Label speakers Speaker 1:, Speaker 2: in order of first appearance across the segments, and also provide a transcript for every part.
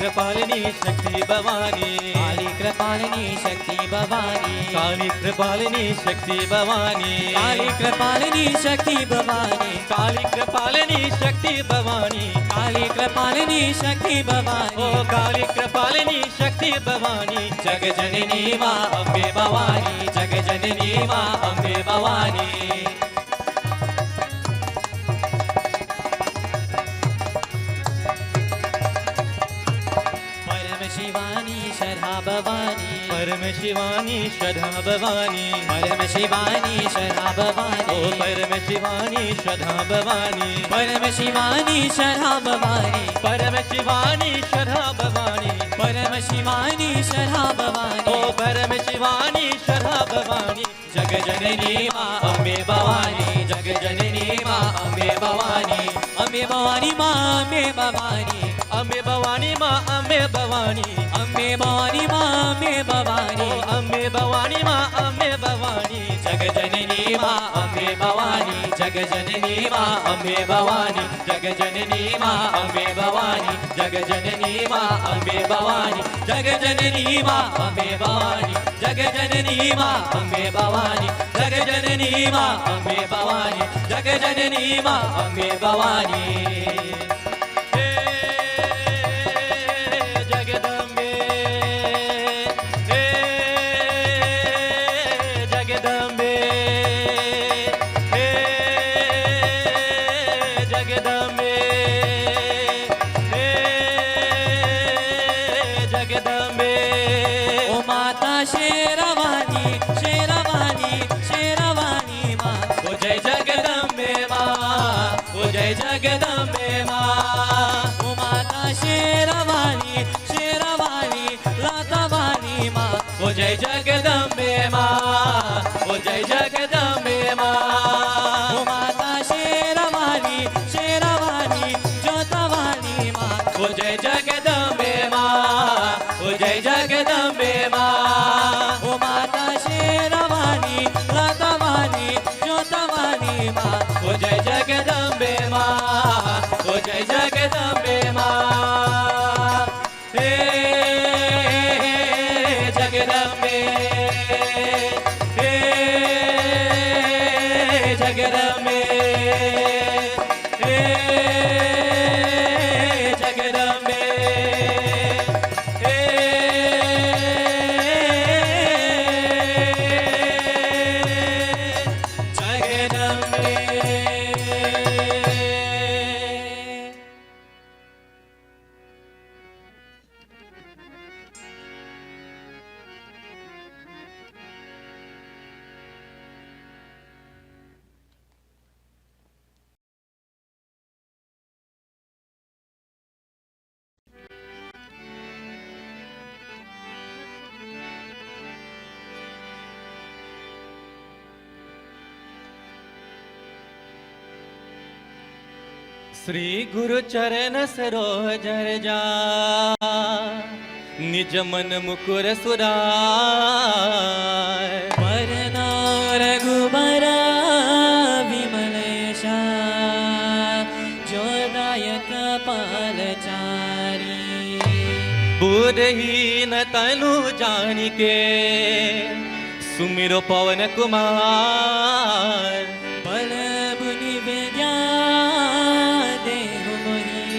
Speaker 1: कृपालिनी शक्ति भवानी,
Speaker 2: काली कृपालिनी शक्ति भवानी,
Speaker 1: काली कृपालिनी शक्ति भवानी,
Speaker 2: काली कृपालिनी शक्ति भवानी,
Speaker 1: काली कृपालिनी शक्ति भवानी,
Speaker 2: काली कृपालिनी शक्ति भवानी,
Speaker 1: ओ काली कृपालिनी शक्ति भवानी,
Speaker 2: जग जननी माँ अम्बे भवानी, जग जननी माँ अम्बे भवानी। शिवानी शरा भवानी,
Speaker 1: परम शिवानी शरा भवानी,
Speaker 2: परम शिवानी शरा भवानी,
Speaker 1: ओ परम शिवानी शरा भवानी,
Speaker 2: परम शिवानी शरा भवानी,
Speaker 1: परम शिवानी शरा भवानी,
Speaker 2: परम शिवानी शरा भवानी,
Speaker 1: ओ परम शिवानी शरा भवानी,
Speaker 2: जग जननी माँ अम्बे भवानी, जग जननी माँ अम्बे भवानी, अम्बे भवानी माँ अम्बे भवानी,
Speaker 1: अम्बे भवानी माँ अम्बे भवानी,
Speaker 2: अम्बे भवानी माँ अम्बे भवानी,
Speaker 1: अम्बे भवानी माँ अम्बे भवानी,
Speaker 2: जग जननी माँ अम्बे भवानी, जग जननी माँ अम्बे भवानी, जग जननी माँ अम्बे भवानी, जग जननी माँ अम्बे भवानी, जग जननी माँ अम्बे भवानी, जग जननी माँ अम्बे भवानी, जग जननी माँ अम्बे भवानी, जग जननी माँ अम्बे भवानी। जगदम्बे माँ, ओ माता शेरावाली, शेरावाली, लातावाली माँ, ओ जय जगदम्बे माँ, ओ जय जगदम्बे माँ, ओ माता शेरावाली, शेरावाली, जोतावाली माँ, ओ जय जगदम्बे माँ, ओ जय जगदम्बे माँ, ओ माता शेरावाली, लातावाली, जोतावाली माँ, ओ जय जगदम्बे माँ, ओ जय जगदम्बे माँ, हे जगदम्बे, हे जगदम्बे, हे जगदम्बे, हे जगदम्बे।
Speaker 1: श्री गुरु चरण सरोज जा, निज मन मुकुर सुराय,
Speaker 2: वरना रघुबर विमलेशा, जोदायक पालचारी,
Speaker 1: बुधहीन तनु जानिके, सुमिरो पवन कुमार,
Speaker 2: बल बुद्धि विद्या देहु मोहि,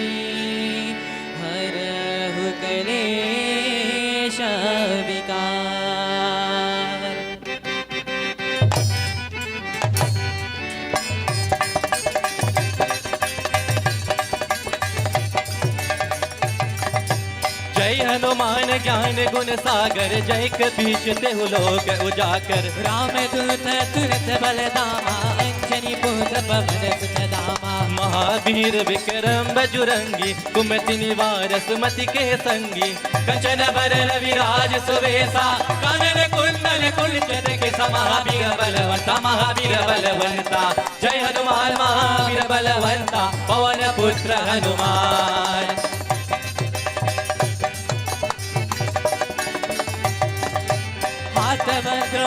Speaker 2: हरहु कलेश विकार।
Speaker 1: जय हनुमान ज्ञान गुण सागर, जय कपीश तेहु लोक उजागर,
Speaker 2: रामदूत तुरत बलधामा, अंजनी पुत्र पवन सुत धामा,
Speaker 1: महावीर विक्रम बजुरंगी, कुमति निवार सुमति के संगी, कंचन बरन विराज सुवेसा, कानन कुंडल कुंचित केसा, महावीर बलवंता, महावीर बलवंता, जय हनुमान महावीर बलवंता, पवन पुत्र हनुमान।
Speaker 2: हाथ वज्र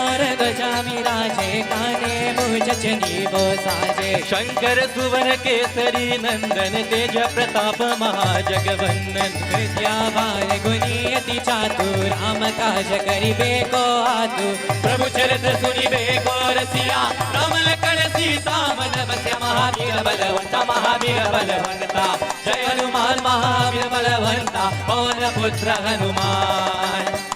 Speaker 2: ध्वजा विराजे काने मुझ चनी वो साजे
Speaker 1: शंकर सुवन केसरी नंदन तेज प्रताप महाजगवंदन
Speaker 2: विद्यावान गुणी अति चातु राम काज करिबे को आतु
Speaker 1: प्रभु चरित्र सुनिबे को रसिया राम लखन सीता मन बस्या महावीर बलवंता महावीर बलवंता जय हनुमान महावीर बलवंता पवन पुत्र हनुमान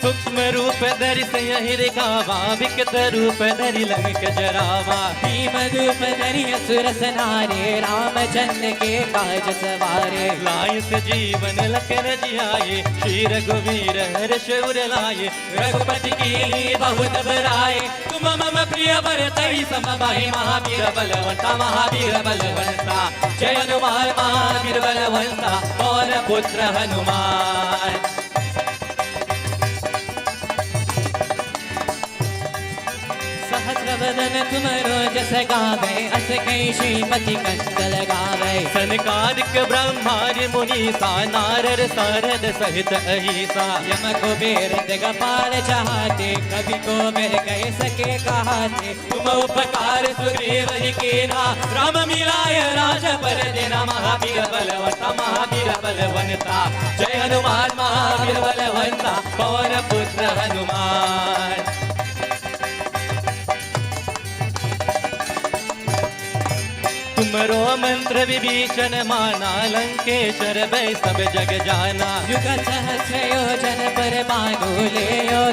Speaker 1: सूक्ष्म रूप धरि सिंह गावा विकट रूप धरि लंक जरावा
Speaker 2: भीम रूप धरि असुर संहारे रामचंद्र के काज सवारे
Speaker 1: लाय जीवन लखन जियाए श्री रघुवीर हर्ष उर लाए
Speaker 2: रघुपति की बहुत बड़ाई तुम मम प्रिय भरतहि सम भाई महावीर बलवंता महावीर बलवंता
Speaker 1: जय हनुमान महावीर बलवंता पवन पुत्र हनुमान
Speaker 2: सहस्रवदन तुम रोजस गावे अस कई श्रीपति कंठ लगावे
Speaker 1: सनकादिक ब्रह्मादि मुनीसा नारद सारद सहित अहिसा
Speaker 2: यम कुबेर दिगपाल चाहते कभी को मेरे कह सके कहाते
Speaker 1: तुम उपकार सुग्रीव ही कीना राम मिलाय राज पर देना महावीर बलवंता महावीर बलवंता जय हनुमान महावीर बलवंता पवन पुत्र हनुमान तुमरो मंत्र विभीषण माना लंकेश्वर भय सब जग जाना
Speaker 2: युग सहस्र योजन पर मानो ले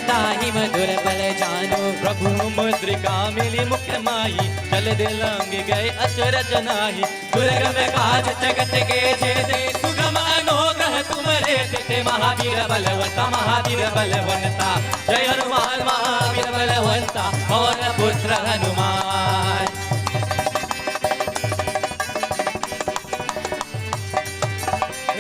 Speaker 2: ताहि मधुर बल जानो
Speaker 1: प्रभु मुद्रिका मिली मुख माई चल दे लंग गए अचरज नाही दुर्गम काज जगत के जेते सुगम अनोखह तुमरे ते महावीर बलवंता महावीर बलवंता जय हनुमान महावीर बलवंता पवन पुत्र हनुमान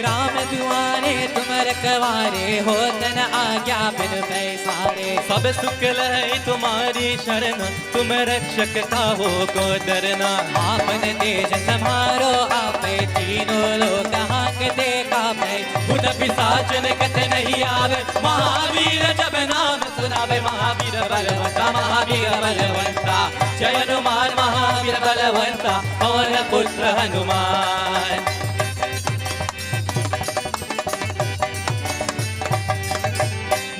Speaker 2: राम दुआरे तुम रखवारे हो तन आज्ञा बिन पैसारे
Speaker 1: सब सुख लय तुम्हारी शरण तुम रक्षक काहो को डरना
Speaker 2: आपन तेज समारो आपे तीनों लोक हांकते कापे
Speaker 1: भूत पिशाच निकट नहीं आवे महावीर जब नाम सुनावे महावीर बलवंता महावीर बलवंता जय हनुमान महावीर बलवंता पवन पुत्र हनुमान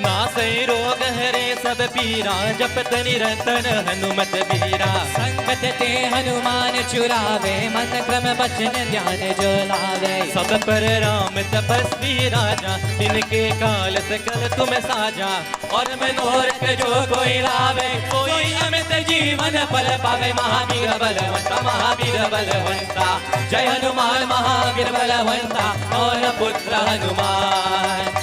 Speaker 1: नासै रोग हरे सब पीरा जपत निरंतर हनुमत बीरा
Speaker 2: संकट ते हनुमान छुड़ावे मन क्रम बचन ध्यान जो लावे
Speaker 1: सब पर राम तपस्वी राजा इनके काल सकल तुम साजा और मनोरथ जो कोई लावे कोई अमित जीवन फल पावे महावीर बलवंता महावीर बलवंता जय हनुमान महावीर बलवंता और पुत्र हनुमान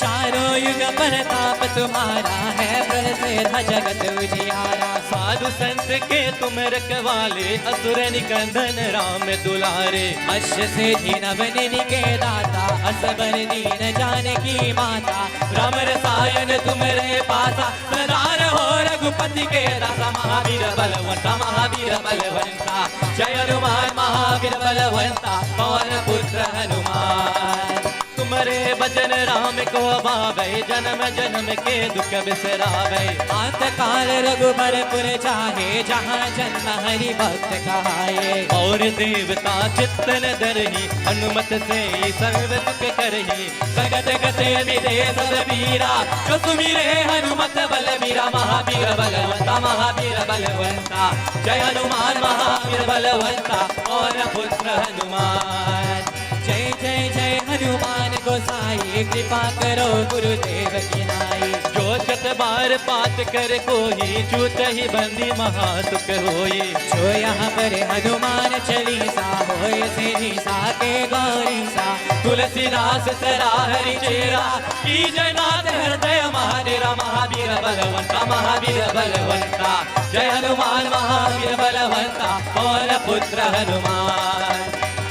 Speaker 2: चारों युग प्रताप तुम्हारा है प्रसिद्ध जगत उजियारा
Speaker 1: साधु संत के तुम रखवाले असुर निकंदन राम दुलारे
Speaker 2: अश्व से नवन के दाता असबर दीन जानकी माता
Speaker 1: राम रसायन तुमरे पासा सदा रहो रघुपति के दासा महावीर बलवंता महावीर बलवंता जय हनुमान महावीर बलवंता पवन पुत्र हनुमान तुमरे बचन राम को भावे जन्म जन्म के दुख बिसरावे
Speaker 2: अंत काल रघुबरपुर चाहे जहाँ जन्म हरि भक्त कहाए
Speaker 1: और देवता चित्तन धरहि हनुमत से सर्व सुख करहि सगत गते मिले सब वीरा जो सुमिरे हनुमत बलवीरा महावीर बलवंता महावीर बलवंता जय हनुमान महावीर बलवंता और पुत्र हनुमान
Speaker 2: जय जय जय हनुमान गोसाई कृपा करो गुरुदेव की नाई
Speaker 1: जो शत बार पात कर कोई छूट ही बंदी महासुख होई
Speaker 2: जो यहाँ पर हनुमान चालीसा होय से सा के गौरी सा
Speaker 1: तुलसीदास सरा हरि चेरा की जयनाथ हृदय महादेरा महावीर बलवंता महावीर बलवंता जय हनुमान महावीर बलवंता पवन पुत्र हनुमान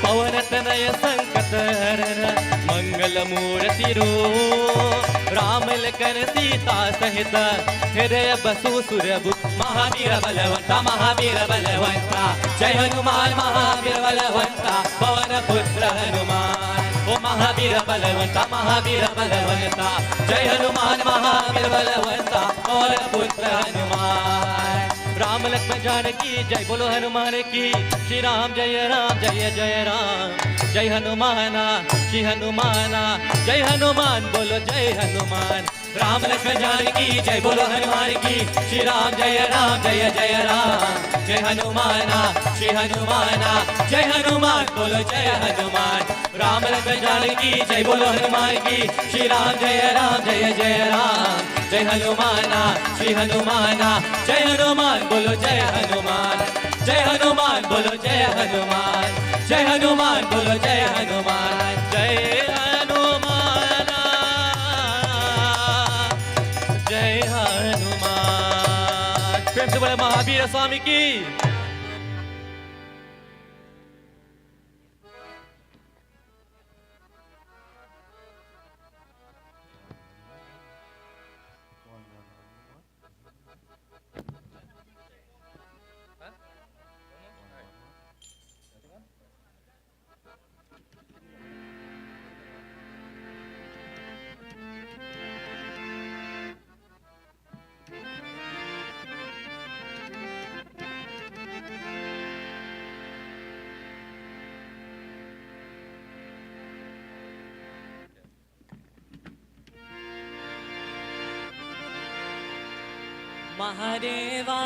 Speaker 1: पवन तनय संकट हरण मंगल मूर्ति रूप राम लखन सीता सहित हृदय बसु सुरभु महावीर बलवंता जय हनुमान महावीर बलवंता पवन पुत्र हनुमान ओ महावीर बलवंता जय हनुमान महावीर बलवंता पवन पुत्र हनुमान राम लक्ष्मण जानकी जय बोलो हनुमान की श्री राम जय राम जय हनुमाना श्री हनुमाना जय हनुमान बोलो जय हनुमान राम लक्ष्मण जानकी जय बोलो हनुमान की श्री राम जय राम जय हनुमाना श्री हनुमाना जय हनुमान बोलो जय हनुमान राम लक्ष्मण जानकी जय बोलो हनुमान की श्री राम जय राम जय हनुमाना श्री हनुमाना जय हनुमान बोलो जय हनुमान बोलो जय हनुमान बोलो जय हनुमान जय हनुमान प्रेम से बोले महावीर स्वामी की
Speaker 2: महादेवा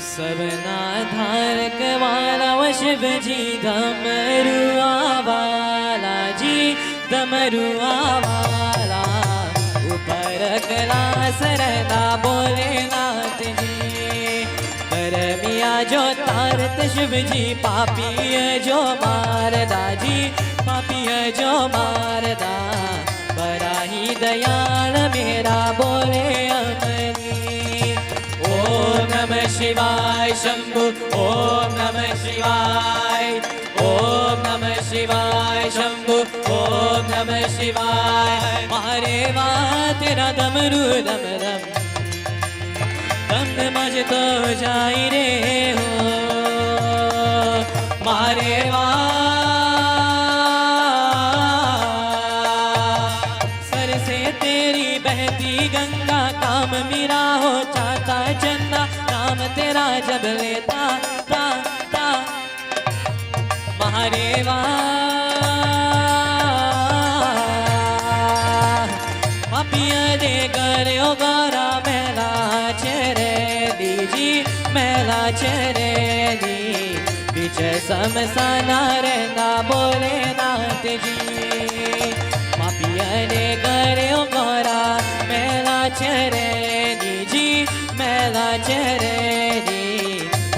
Speaker 2: सबना धारक वाला व शिव जी डमरुआ वाला जी डमरुआ वाला ऊपर कैलाश रहता भोलेनाथ जी परमिया जो तारत शिव जी पापी जो मारदा जी पापी जो मारदा बड़ा ही दयाल मेरा बोले अमरी ओम नमः शिवाय शंभु ओम नमः शिवाय ओम नमः शिवाय शंभु ओम नमः शिवाय मारे वा तेरा डमरू दम दम दम मज तो जाई रे हो मारे वा गंगा काम मेरा हो चाहता चंदा नाम तेरा जब लेता ता ता महादेवा पापिया दे करे ओ गौरा मेला चेरे दीजी मेला चेरे दी बीच समसाना रहना बोले नाथ जी पापिया दे करे ओ गौरा मेला चरे जी मेला चरे जी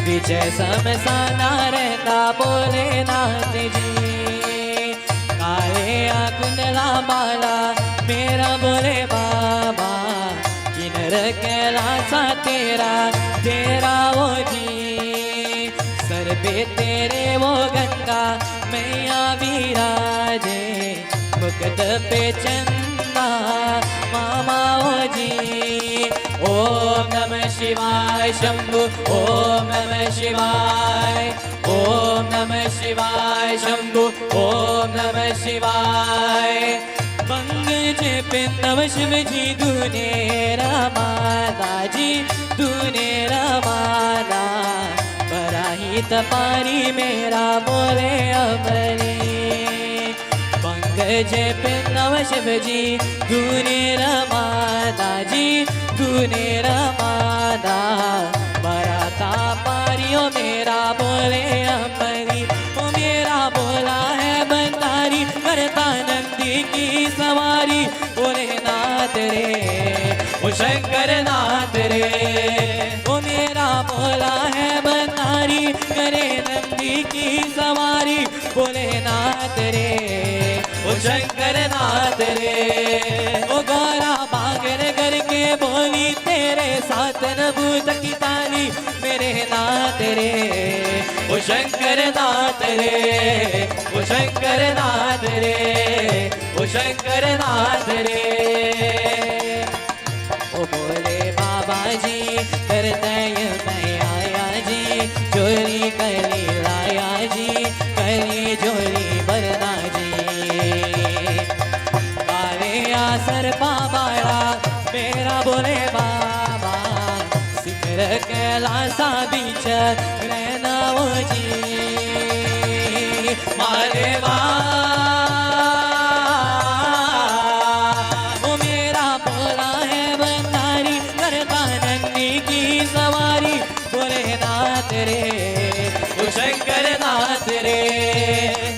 Speaker 2: विजय समसाना रहता बोले नाथ जी काले कुंडला माला मेरा बोले बाबा किनर कैलासा तेरा तेरा वो जी सर पे तेरे वो गंगा मैया विराजे मुकुट पे चंदा मामा ओ जी ओम नमः शिवाय शंभु ओम नमः शिवाय ओम नमः शिवाय शंभु ओम नमः शिवाय पंकज पे नव शिव जी दूने रमादा जी दूने रमादा बड़ा ही तपारी मेरा बोले अमरी जय पे नव शिव जी दूने रमादा जी दूने रमादा बराता पारियो मेरा बोले अमरी ओ मेरा बोला है बंदारी करता नंदी की सवारी बोले नाथ रे ओ शंकर नाथ रे ओ मेरा बोला है बंदारी करे नंदी की सवारी बोले नाथ रे ओ शंकर नाथ रे ओ गौरा बागर करके करके बोली तेरे साथ नबूत की ताली मेरे नाथ रे ओ शंकर नाथ रे ओ शंकर नाथ रे ओ शंकर नाथ रे ओ बोले बाबा जी करतय मैं आया जी चोरी कली लाया जी कली चोरी बरना जी आ सरपा बाड़ा मेरा बोले बाबा सिखर कैलासा बीच रहना वो जी मारे वो मेरा बोला है बंदारी करता नन्नी की सवारी बोले नाथ रे वो शंकर नाथ रे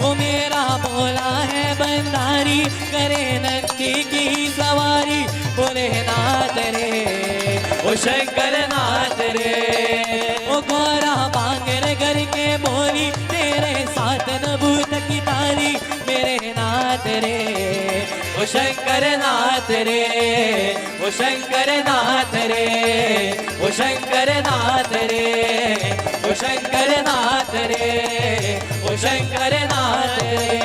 Speaker 2: वो मेरा बोला है बंदारी करे नन्नी की सवारी बोले नाथ रे ओ शंकर नाथ रे ओ गोरा बांगर करके बोली तेरे साथ नबूत की ताली मेरे नाथ रे ओ शंकर नाथ रे ओ शंकर नाथ रे ओ शंकर नाथ रे ओ शंकर नाथ रे ओ शंकर नाथ रे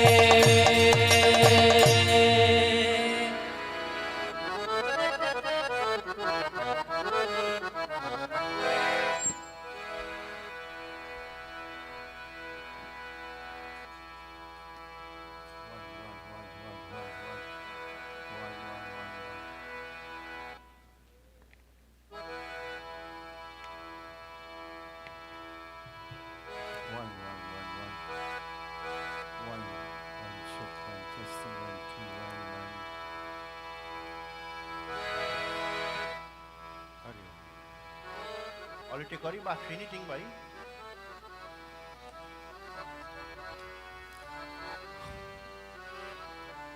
Speaker 3: Already kari ba finishing bhai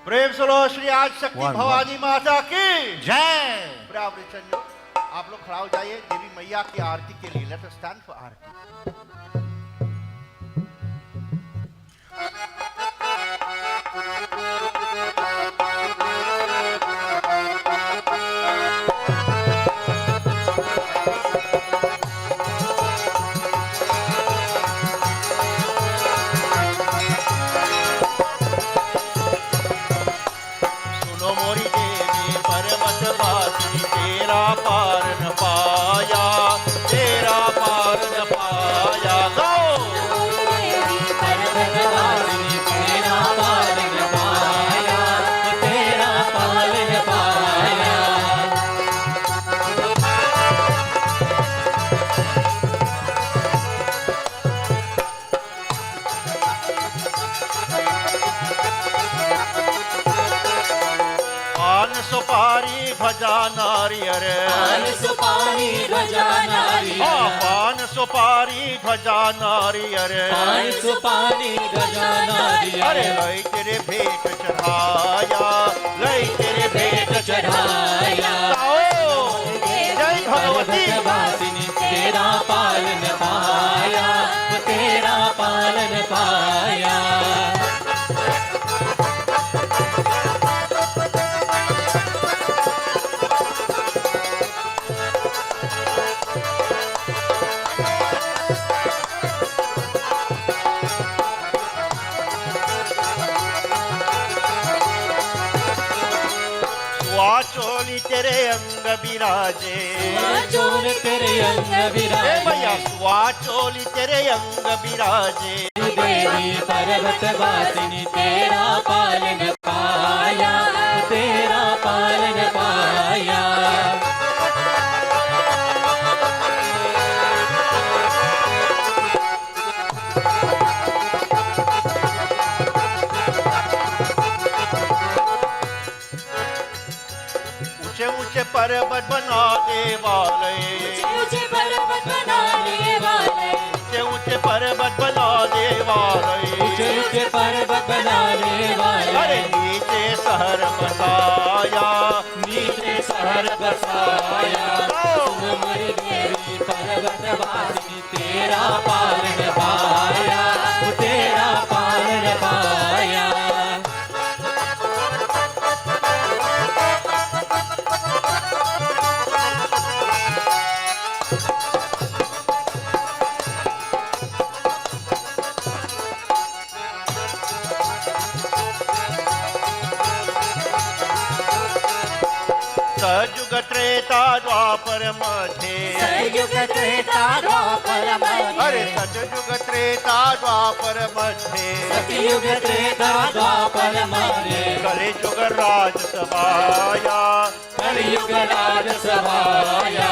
Speaker 3: प्रेम सुनो श्री आज शक्ति भवानी माता की जय। बराबर चलिए आप लोग खड़ा हो जाइए देवी मैया की आरती के लिए। लेट अस स्टैंड फॉर आरती। पार न पाया तेरा पार न पाया गो
Speaker 2: तेरा पार न पाया तेरा पार न पाया
Speaker 3: पान सुपारी भजा नारियर
Speaker 2: पान सुपारी भजा नारियर
Speaker 3: पान सुपारी भजा नारियर
Speaker 2: पान सुपारी भजा नारियर
Speaker 3: अरे लई तेरे भेंट चढ़ाया लई तेरे भेंट
Speaker 2: चढ़ाया
Speaker 3: जय भगवती
Speaker 2: वासिनी तेरा पालन पाया तेरा पालन पाया
Speaker 3: चोली तेरे अंग विराजे
Speaker 2: चोल तेरे अंग विराजे
Speaker 3: भैया सुआ चोली तेरे अंग विराजे
Speaker 2: देवी पर्वत वासिनी तेरा पालन पाया तेरा पालन पाया
Speaker 3: ऊंचे पर्वत बना दे वाले
Speaker 2: ऊंचे पर्वत बनाने वाले
Speaker 3: ऊंचे पर्वत बना दे वाले
Speaker 2: ऊंचे पर्वत बनाने वाले
Speaker 3: अरे नीचे शहर बसाया
Speaker 2: नीचे शहर बसाया सुन मेरी देवी पर्वत वासिनी तेरा पालन पाया तेरा पालन पाया
Speaker 3: सयुग त्रेता द्वापर मध्ये
Speaker 2: सयुग त्रेता द्वापर मध्ये
Speaker 3: अरे सतयुग त्रेता द्वापर मध्ये
Speaker 2: सतयुग त्रेता द्वापर मध्ये
Speaker 3: कलियुग राज सभाया
Speaker 2: कलियुग राज सभाया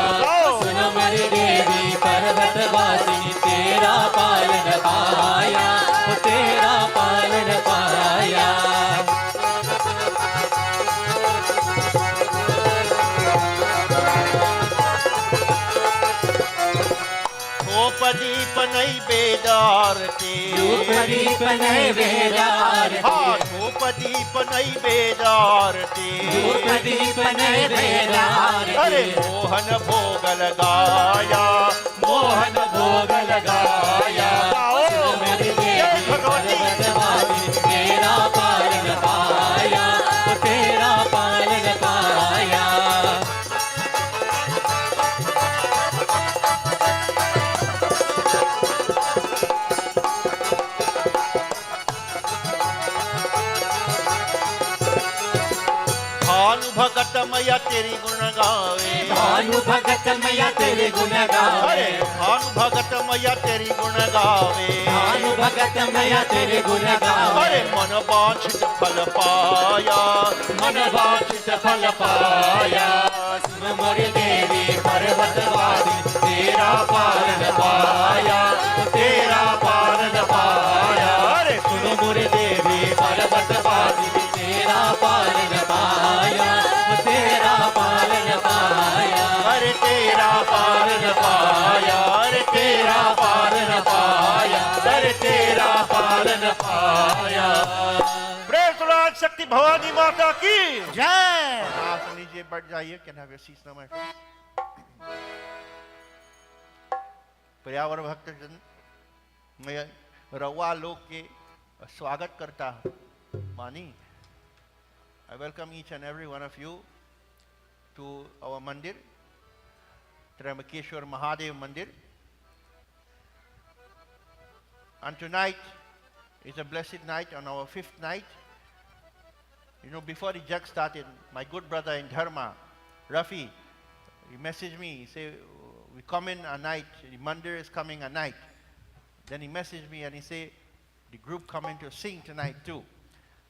Speaker 2: सुन मरी देवी पर्वत वासिनी तेरा पालन पाया तेरा पालन पाया
Speaker 3: धूपदीप नैवेद्यारती
Speaker 2: धूपदीप नैवेद्यारती
Speaker 3: हाँ धूपदीप नैवेद्यारती
Speaker 2: धूपदीप नैवेद्यारती
Speaker 3: अरे मोहन भोग लगाया
Speaker 2: मोहन भोग लगाया
Speaker 3: गाओ।
Speaker 2: मेरी
Speaker 3: जय
Speaker 2: देवी
Speaker 3: भगवती।
Speaker 2: पर्वतवासिनी तेरा पालन पाया तेरा पालन पाया
Speaker 3: भानु भगत मैया तेरी गुण गावे
Speaker 2: भानु भगत मैया तेरे गुण गावे
Speaker 3: अरे भानु भगत मैया तेरी गुण गावे
Speaker 2: भानु भगत मैया तेरे गुण गावे
Speaker 3: अरे मन वांछित फल पाया
Speaker 2: मन वांछित फल पाया सुन मोरी देवी पर्वतवासिनी तेरा पालन पाया तेरा पालन पाया
Speaker 3: अरे
Speaker 2: सुन मोरी देवी पर्वतवासिनी तेरा पालन पाया तेरा पालन पाया
Speaker 3: अरे तेरा पालन पाया अरे तेरा पालन पाया अरे तेरा पालन पाया प्रेस राज शक्ति भवानी माता की जय आप नीचे बढ़ जाइए can have your seats now my friends पर्यावरण भक्तजन मैं रवा लोग के स्वागत करता हूँ मानी I welcome each and every one of you to our mandir, Trimbakeshwar Mahadev Mandir. And tonight is a blessed night, on our 5th night. You know, before the jug started, my good brother in Dharma, Rafi, he messaged me, he said, we come in a night, the mandir is coming a night. Then he messaged me and he said, the group coming to sing tonight too.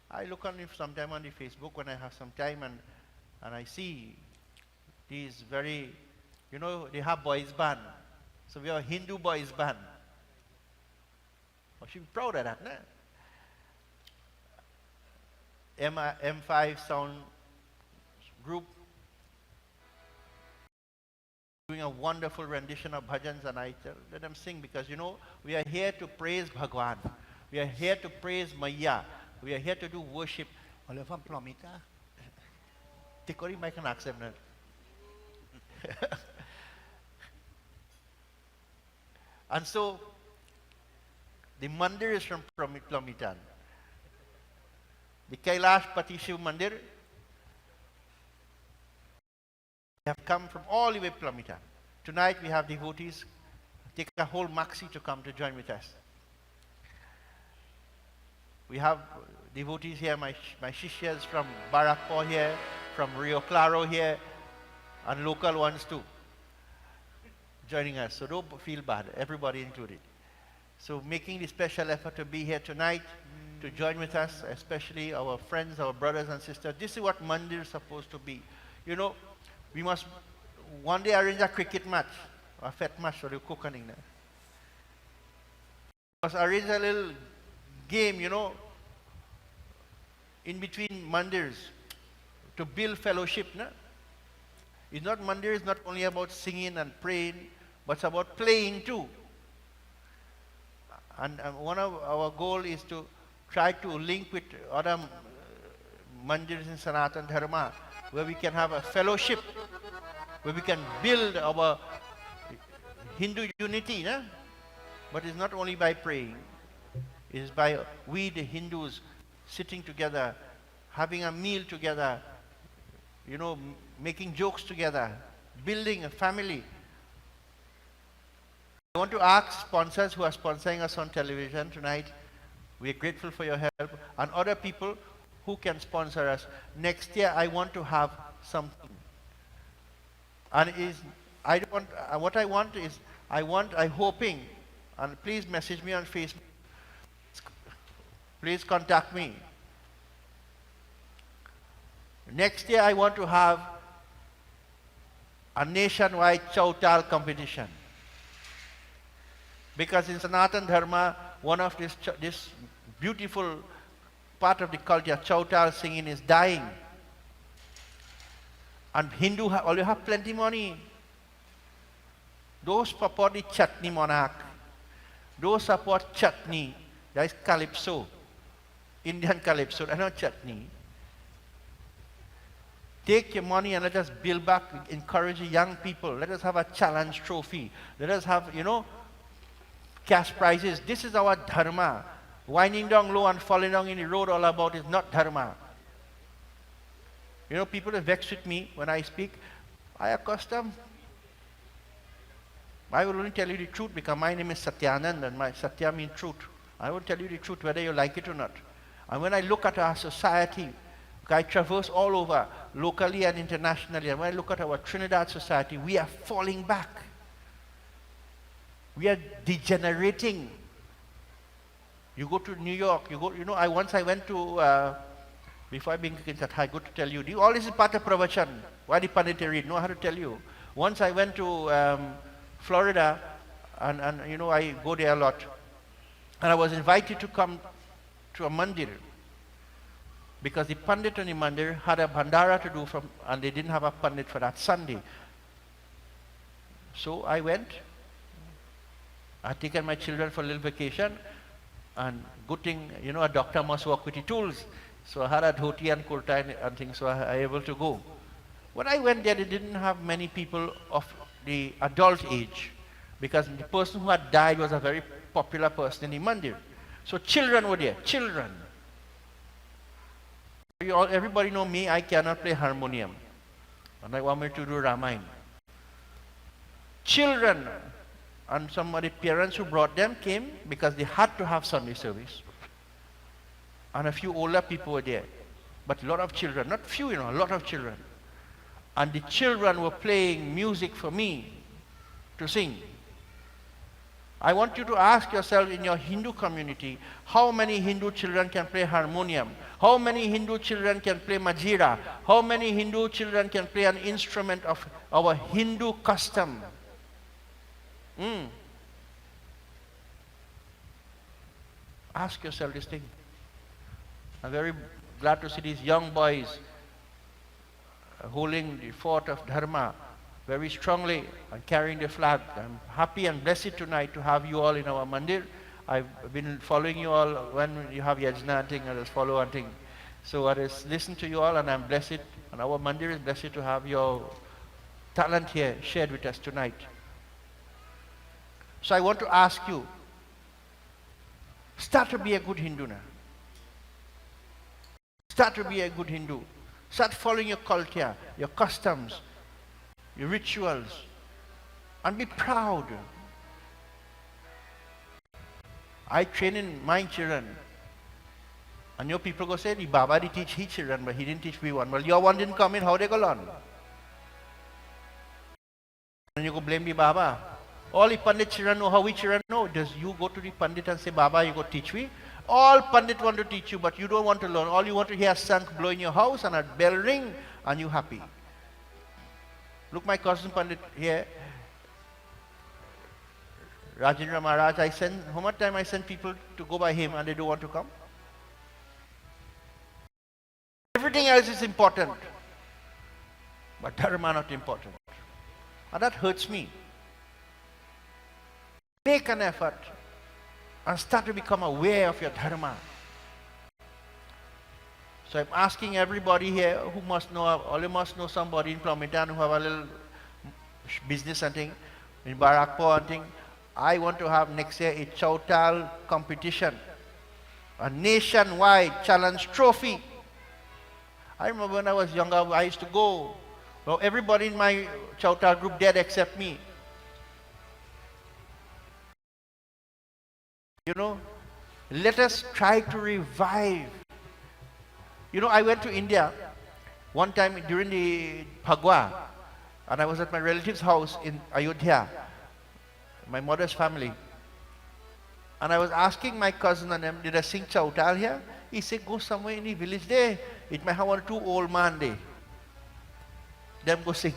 Speaker 3: I look on it sometime on the Facebook when I have some time and I see these very, you know, they have boys band. So we have a Hindu boys band. I should be proud of that, no? M5 sound group doing a wonderful rendition of bhajans and I tell, let them sing because, you know, we are here to praise Bhagwan. We are here to praise Maya. We are here to do worship. Oleh from Plomita. Tikori mai kan accept na. And so the mandir is from Plomitan. The Kailash Pati Shiv Mandir have come from all the way Plomitan. Tonight we have devotees take a whole maxi to come to join with us. We have devotees here, my shishyas from Barakpur here, from Rio Claro here, and local ones too, joining us. So don't feel bad, everybody included. So making the special effort to be here tonight, to join with us, especially our friends, our brothers and sisters. This is what mandir is supposed to be. You know, we must one day arrange a cricket match, a fet match for the cooking. We must arrange a little game, you know, in between mandirs to build fellowship. No? It's not mandir is not only about singing and praying, but it's about playing too. And one of our goal is to try to link with other mandirs in Sanatana Dharma, where we can have a fellowship, where we can build our Hindu unity. No? But it's not only by praying. Is by we the Hindus sitting together, having a meal together, you know, making jokes together, building a family. I want to ask sponsors who are sponsoring us on television tonight, we are grateful for your help, and other people who can sponsor us. Next year I want to have something And I don't want, what I want is, I hoping, and please message me on Facebook, please contact me. Next year I want to have a nationwide Chautal competition. Because in Sanatan Dharma, one of this beautiful part of the culture, Chautal singing, is dying. And Hindu all you have plenty money. Those support the chutney monarch. Those support chutney. That is calypso. Indian calypso, and not chutney. Take your money and let us build back, encourage young people. Let us have a challenge trophy. Let us have, cash prizes. This is our dharma. Winding down low and falling down in the road all about is not dharma. People are vexed with me when I speak. I accustom. I will only tell you the truth because my name is Satyanand and my Satya means truth. I will tell you the truth whether you like it or not. And when I look at our society, I traverse all over, locally and internationally, and when I look at our Trinidad society, we are falling back. We are degenerating. You go to New York, I went to, before I begin that, I go to tell you, all this is part of pravachan. Why the pandit read? Know how to tell you. Once I went to Florida, and I go there a lot, and I was invited to come to a mandir, because the pandit and the mandir had a bhandara to do and they didn't have a pandit for that Sunday. So I went. I had taken my children for a little vacation, and good thing, a doctor must work with the tools. So I had a dhoti and kurta and things, so I was able to go. When I went there, they didn't have many people of the adult age, because the person who had died was a very popular person in the mandir. So children were there, children. Everybody know me, I cannot play harmonium. And I want me to do Ramayana. Children, and some of the parents who brought them came because they had to have Sunday service. And a few older people were there. But a lot of children, not few, a lot of children. And the children were playing music for me to sing. I want you to ask yourself in your Hindu community, how many Hindu children can play harmonium? How many Hindu children can play majira? How many Hindu children can play an instrument of our Hindu custom? Ask yourself this thing. I'm very glad to see these young boys holding the fort of Dharma very strongly and carrying the flag. I'm happy and blessed tonight to have you all in our mandir. I've been following you all when you have yajna and thing, I just follow and thing. So I just listen to you all, and I'm blessed, and our mandir is blessed to have your talent here shared with us tonight. So I want to ask you, start to be a good Hindu now. Start to be a good Hindu. Start following your culture, your customs, your rituals, and be proud. I train in my children, and your people go say, the Baba did teach his children, but he didn't teach me one. Well, your one didn't come in, how they go learn? And you go blame the Baba. All the Pandit children know how we children know. Does you go to the Pandit and say, Baba, you go teach me? All Pandit want to teach you, but you don't want to learn. All you want to hear is sank blow in your house and a bell ring, and you happy. Look, my cousin Pandit here, Rajendra Maharaj, how much time I send people to go by him and they don't want to come? Everything else is important, but Dharma not important. And that hurts me. Make an effort and start to become aware of your Dharma. So I'm asking everybody here who must know, all you must know somebody in Plomitan who have a little business and thing, in Barakpo and thing. I want to have next year a Chautal competition, a nationwide challenge trophy. I remember when I was younger, I used to go. Well, everybody in my Chautal group dead except me. Let us try to revive. I went to India one time during the Phagwa. And I was at my relative's house in Ayodhya, my mother's family. And I was asking my cousin and them, did I sing Chautal here? He said, go somewhere in the village there. It might have one or two old man there. Them go sing.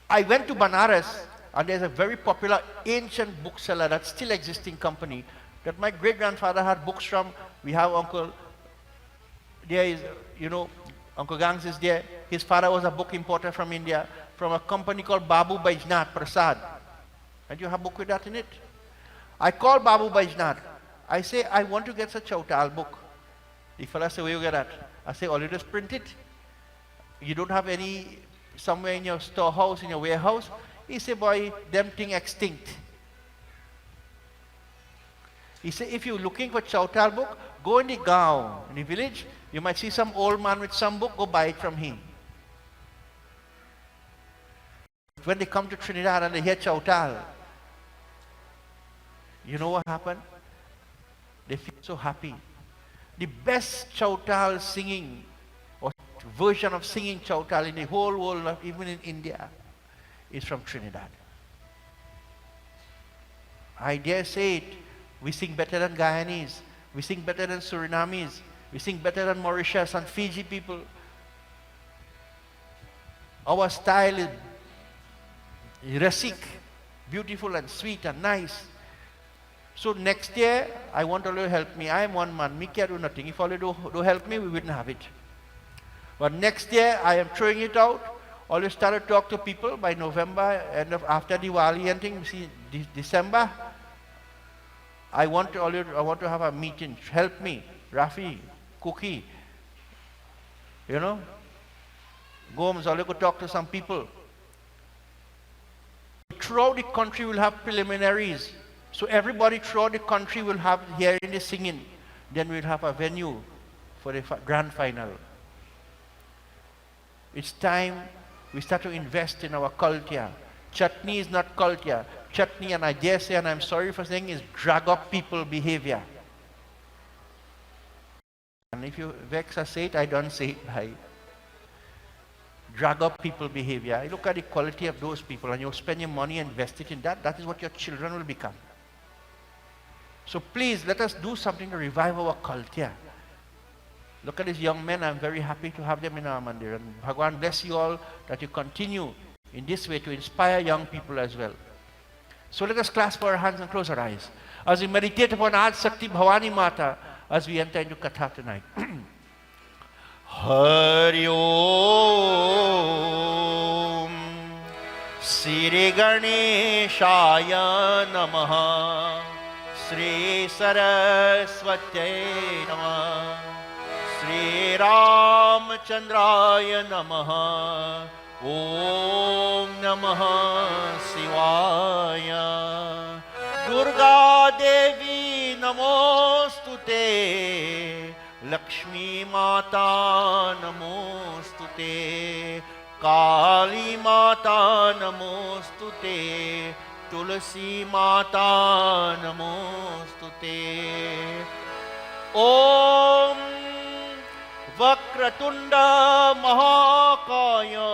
Speaker 3: I went to Banaras, and there's a very popular ancient bookseller that's still existing company that my great-grandfather had books from. We have Uncle, there is, you know, Uncle Gangs is there. His father was a book importer from India, from a company called Babu Baijnath Prasad. And you have a book with that in it. I called Babu Baijnath. I say, I want to get a Chautal book. The fella said, where you get that? I say, all you just print it. You don't have any somewhere in your storehouse, in your warehouse? He said, boy, them thing extinct. He said, if you're looking for Chautal book, go in the Gaon, in the village. You might see some old man with some book, go buy it from him. When they come to Trinidad and they hear Chautal, you know what happened? They feel so happy. The best Chautal singing or version of singing Chautal in the whole world, even in India, is from Trinidad. I dare say it, we sing better than Guyanese, we sing better than Surinamese, we sing better than Mauritius and Fiji people. Our style is rustic, beautiful and sweet and nice. So next year, I want all you to help me. I am one man, me can't do nothing. If all you do help me, we wouldn't have it. But next year, I am throwing it out. All you start to talk to people by November, after Diwali and things, see, December. I want to have a meeting. Help me, Rafi, Cookie. You know, Gomes, all you could talk to some people. Throughout the country, we'll have preliminaries. So everybody throughout the country will have hearing the singing. Then we'll have a venue for the grand final. It's time we start to invest in our culture. Chutney is not culture. Chutney, and I dare say, and I'm sorry for saying, is drag up people behavior. And if you vex or say it, I don't say it by drag up people behavior. I look at the quality of those people and you spend your money and invest it in that. That is what your children will become. So please, let us do something to revive our culture. Look at these young men. I'm very happy to have them in our mandir. And Bhagwan bless you all that you continue in this way to inspire young people as well. So let us clasp our hands and close our eyes as we meditate upon Adi Shakti Bhavani Mata as we enter into Katha tonight. Hari Om Sri Ganeshaya Namaha Sri Saraswati Namaha Sri Ramachandraya Namaha Om Namaha Shivaya Durga Devi Namostute Lakshmi Mata Namostute Kali Mata Namostute Tulsi Mata Namostute Om Vakratunda Mahakaya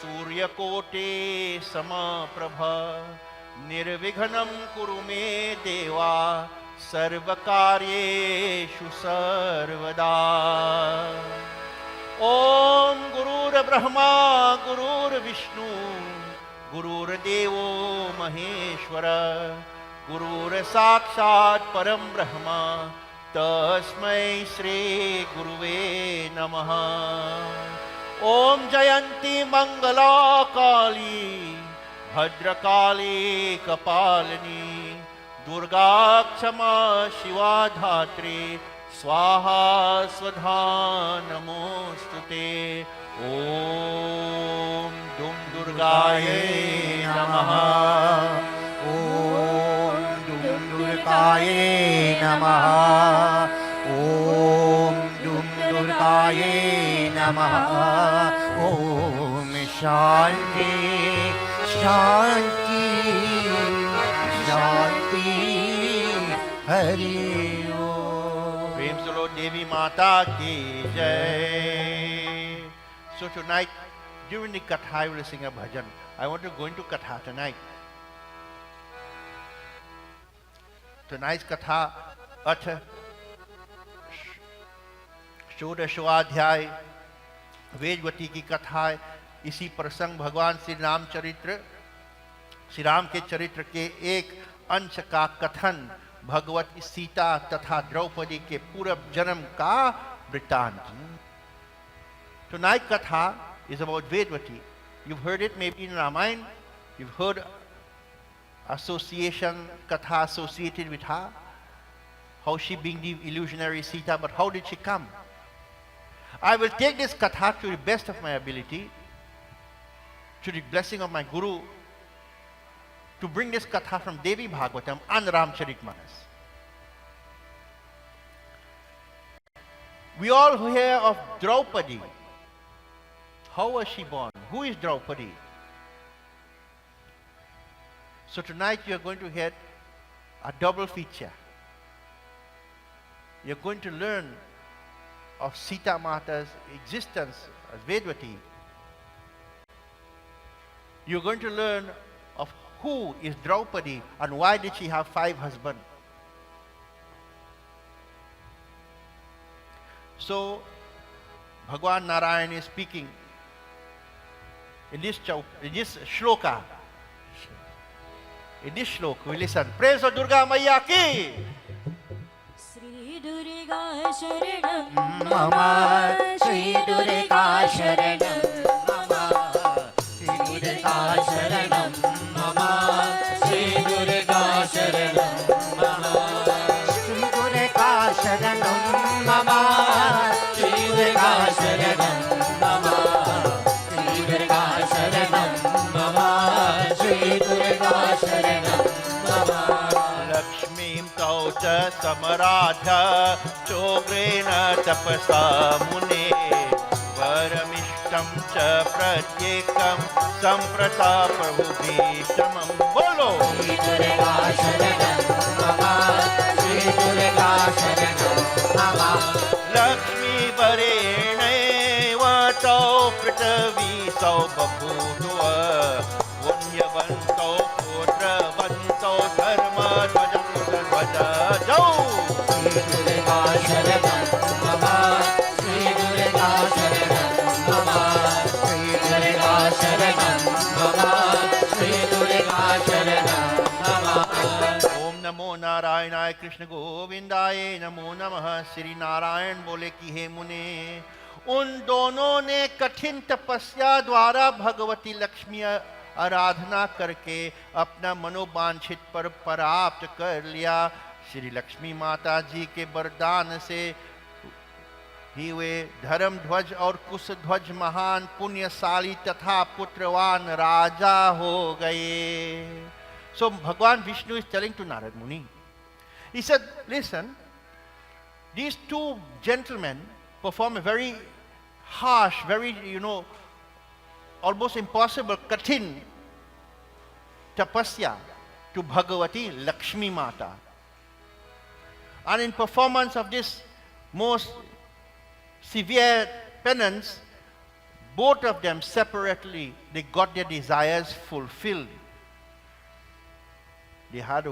Speaker 3: Suryakote Samaprabha Nirvighanam Kurume Deva Sarvakaryeshu Sarvada Om Gurur Brahma Gurur Vishnu Gurur Devo Maheshwara Gurur Sakshat Param Brahma Tasmai Shri Guruve Namaha Om Jayanti Mangala Kali Bhadrakali Kapalini Durga Kshama Shiva Dhatri Swaha Swadha Namostute Om Dum Durgaye Namaha Om Dum Durgaye Namaha Om Dum Durgaye Namaha Om Shanti Shanti Shanti Hari Om Prem se Lord Devi Mata ki Jai So tonight, during the Katha, I will sing a bhajan. I want to go into Katha tonight. Tonight's Katha, Atha, षोडशवाध्याय Vedvati की कथा है. इसी प्रसंग भगवान श्री राम के चरित्र के एक अंश का कथन भगवती सीता तथा द्रौपदी के पूर्व जन्म का वृत्तांत. Tonight katha is about Vedvati. You've heard it maybe in Ramayana. You've heard association, katha associated with her. How she being the illusionary Sita, but how did she come? I will take this katha to the best of my ability, to the blessing of my Guru, to bring this katha from Devi Bhagavatam and Ramcharitmanas. We all hear of Draupadi. How was she born? Who is Draupadi? So tonight you are going to hear a double feature. You are going to learn of Sita Mata's existence as Vedvati. You are going to learn of who is Draupadi and why did she have 5 husbands. So Bhagwan Narayan is speaking in this shloka. In this shloka, we listen. Praise of Durga Maiya ki.
Speaker 4: Shri Durga Sharanam Mama, Shri Durga Sharanam Mama, Shri Durga Sharanam Mama, Shri Durga Sharanam Mama, Shri Durga Sharanam Mama, Shri Durga Sharanam Mama, Shri Durga Sharanam Mama, Shri Durga Sharanam Mama.
Speaker 3: Lakshmim Kaucha Samaradha Chogrena Tapasa Mune Varamishtam Cha Pratyekam Samprata Prabhubhishamam. Bolo!
Speaker 4: Shri Durga Sharanam Mama, Shri Durga Sharanam Mama,
Speaker 3: Lakshmi Varene Vatau Pritavi Sau Babhudva Punyavantau Putravantau Dharma Dvajam Dvaja Jau.
Speaker 4: Shri Durga Sharanam Mama, Shri Durga Sharanam Mama, Shri Durga Sharanam Mama, Shri Durga Sharanam Mama.
Speaker 3: ओम नमो नारायणाय कृष्ण गोविंदाय नमो नमः. श्री नारायण बोले कि हे मुने, उन दोनों ने कठिन तपस्या द्वारा भगवती लक्ष्मी आराधना करके अपना मनोवांछित पर प्राप्त कर लिया. श्री लक्ष्मी माता जी के वरदान से ही वे धर्मध्वज और कुशध्वज महान पुण्यशाली तथा पुत्रवान राजा हो गए. So Bhagwan Vishnu is telling to Narad Muni. He said, listen, these 2 gentlemen perform a very harsh, very, almost impossible, kathin tapasya to Bhagavati Lakshmi Mata. And in performance of this most severe penance, both of them separately, they got their desires fulfilled. They had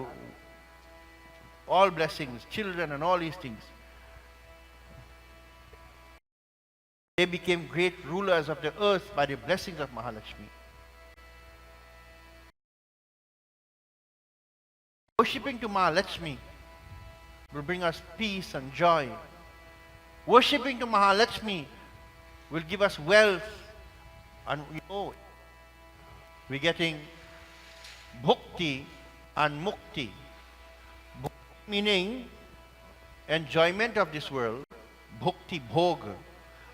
Speaker 3: all blessings, children and all these things. They became great rulers of the earth by the blessings of Mahalakshmi. Worshipping to Mahalakshmi will bring us peace and joy. Worshipping to Mahalakshmi will give us wealth, and we're getting bhukti and mukti. Bhukti meaning enjoyment of this world, bhukti bhoga,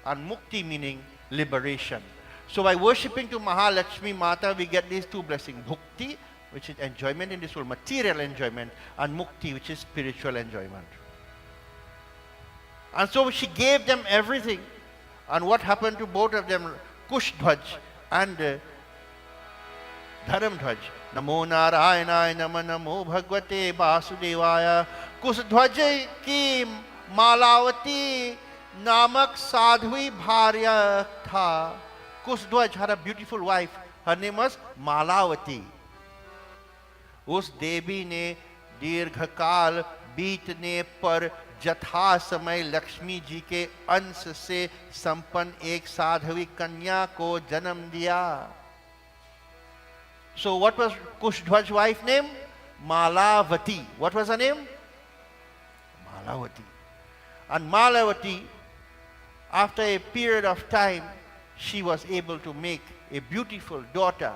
Speaker 3: and mukti meaning liberation. So by worshipping to Mahalakshmi Mata, we get these 2 blessings: bhukti, which is enjoyment in this world, material enjoyment, and mukti, which is spiritual enjoyment. And so she gave them everything. And what happened to both of them, Kushdhwaj and Dharamdhwaj? Namo Narayanaaya Nama Namo Bhagavate Vasudevaya. Kushadhwaj की मालावती नामक साध्वी भार्या था. Kushdwaj had a beautiful wife. Her name was Malavati. उस देवी ने दीर्घकाल बीतने पर जथा समय लक्ष्मी जी के अंश से संपन्न एक साध्वी कन्या को जन्म दिया. So what was Kushdwaj's wife name? Malavati. What was her name? Malavati. And Malavati, after a period of time, she was able to make a beautiful daughter.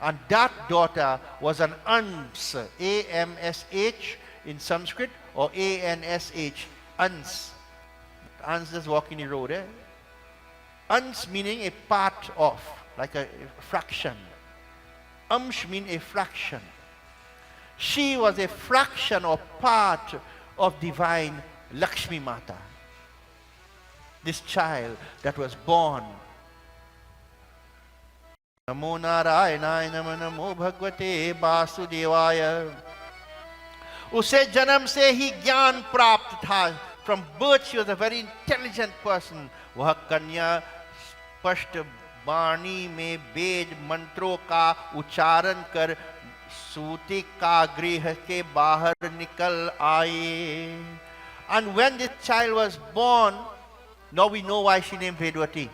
Speaker 3: And that daughter was an Ans, A-M-S-H in Sanskrit, or A-N-S-H, Ans. Ans just walking the road, eh? Ans meaning a part of, like a fraction. Amsh mean a fraction. She was a fraction or part of divine Lakshmi Mata. This child that was born. Namo Narayanaय Namo Bhagavate Vasudevaya. उसे जन्म से ही ज्ञान प्राप्त था. From birth she was a very intelligent person. वह कन्या स्पष्ट वाणी में वेद मंत्रों का उच्चारण कर सूतिका गृह के बाहर निकल आई. And when this child was born, now we know why she named Vedwati.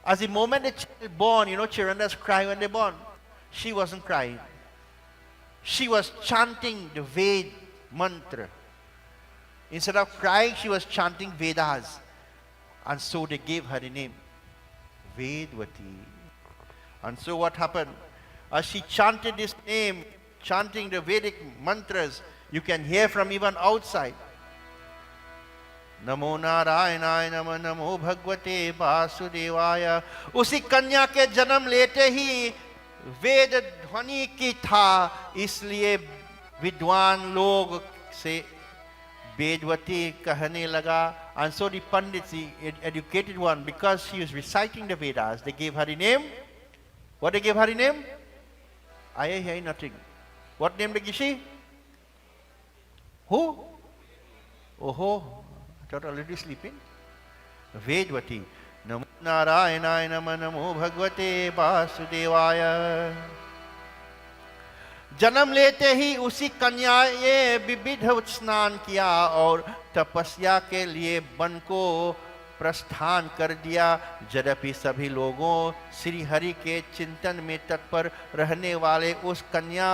Speaker 3: As the moment the child born, children just cry when they're born. She wasn't crying. She was chanting the Ved mantra. Instead of crying, she was chanting Vedas. And so they gave her the name Vedwati. And so what happened? As she chanted this name, chanting the Vedic mantras, you can hear from even outside. नमो नारायणाय नमः नमो भगवते वासुदेवाय. उसी कन्या के जन्म लेते ही वेद ध्वनि की था, इसलिए विद्वान लोग से वेदवती कहने लगा. And so the Pandits, the educated one, because she was reciting the Vedas, they gave her the name. What they gave her the name? I hear nothing. What name they give she? Who? Oh, I thought already sleeping. Vedvati. Namo Narayanaय Namah Namo Bhagavate Vasudevaya. जन्म लेते ही उसी कन्या ये विविध स्नान किया और तपस्या के लिए वन को प्रस्थान कर दिया. यद्यपि सभी लोगों श्री हरि के चिंतन में तत्पर रहने वाले उस कन्या